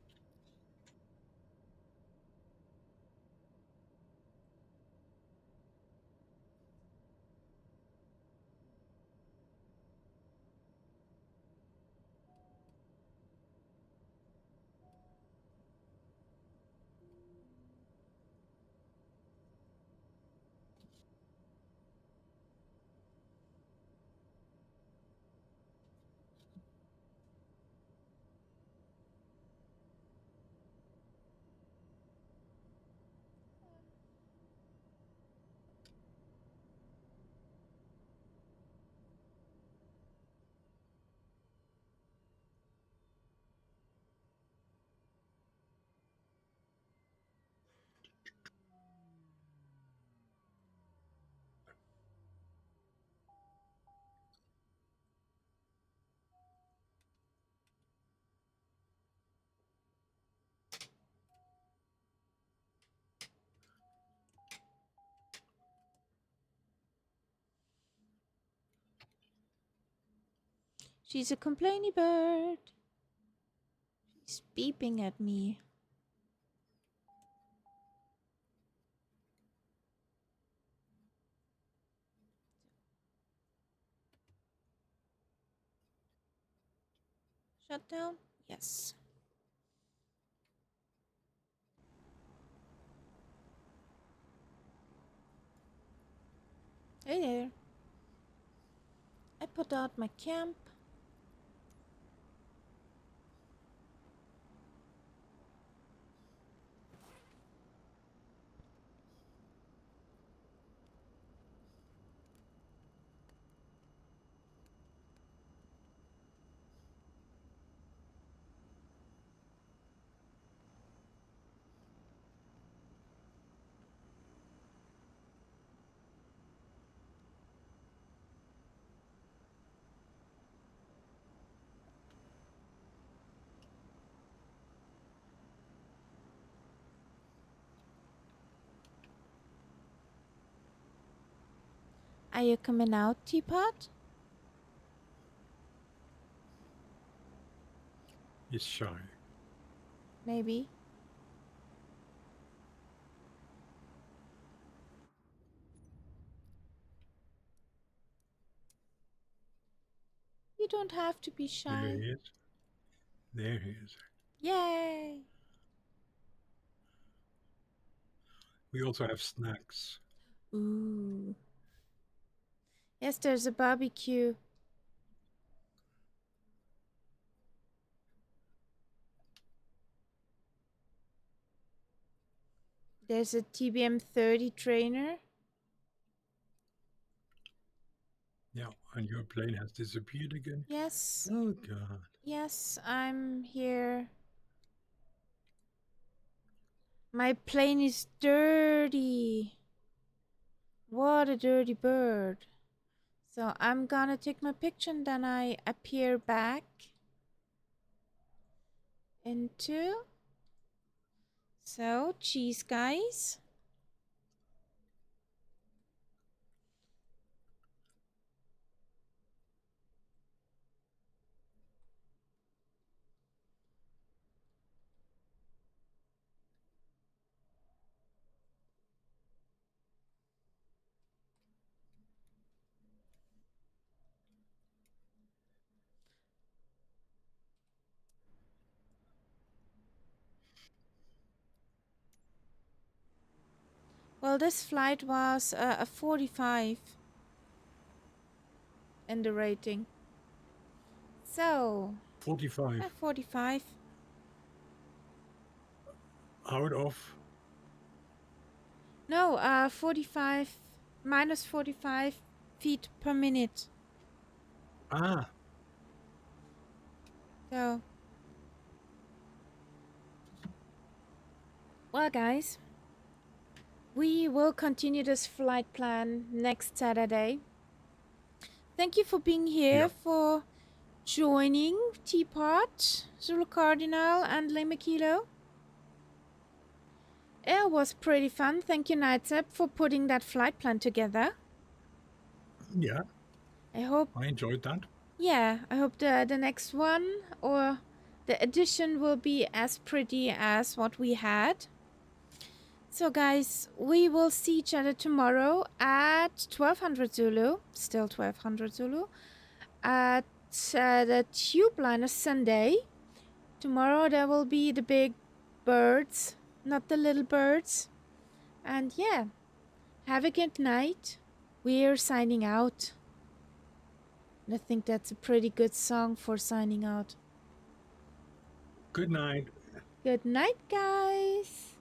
She's a complainy bird. She's beeping at me. Shut down? Yes. Hey there. I put out my camp. Are you coming out, Teapot? He's shy. Maybe. don't have to be There shy. he is. There he is. Yay! We also have snacks. Ooh. Yes, there's a barbecue. There's a TBM 30 trainer. Yeah, and your plane has disappeared again. Yes. Oh God. Yes, I'm here. My plane is dirty. What a dirty bird. So I'm gonna take my picture and then I appear back into. So, cheese, guys. Well, this flight was a 45 in the rating. So, 45 45. out of. No, 45 minus 45 feet per minute. Ah, So, well, guys, we will continue this flight plan next Saturday. Thank you for being here, for joining Teapot, Zulu Cardinal, and Lima Kilo. It was pretty fun. Thank you, NightZepp, for putting that flight plan together. yeah. I enjoyed that. Yeah, I hope the next one or the edition will be as pretty as what we had. So guys, we will see each other tomorrow at 1200 Zulu, still 1200 Zulu, at the Tube Liner Sunday. Tomorrow there will be the big birds, not the little birds. And yeah, have a good night. We're signing out. And I think that's a pretty good song for signing out. Good night. Good night, guys.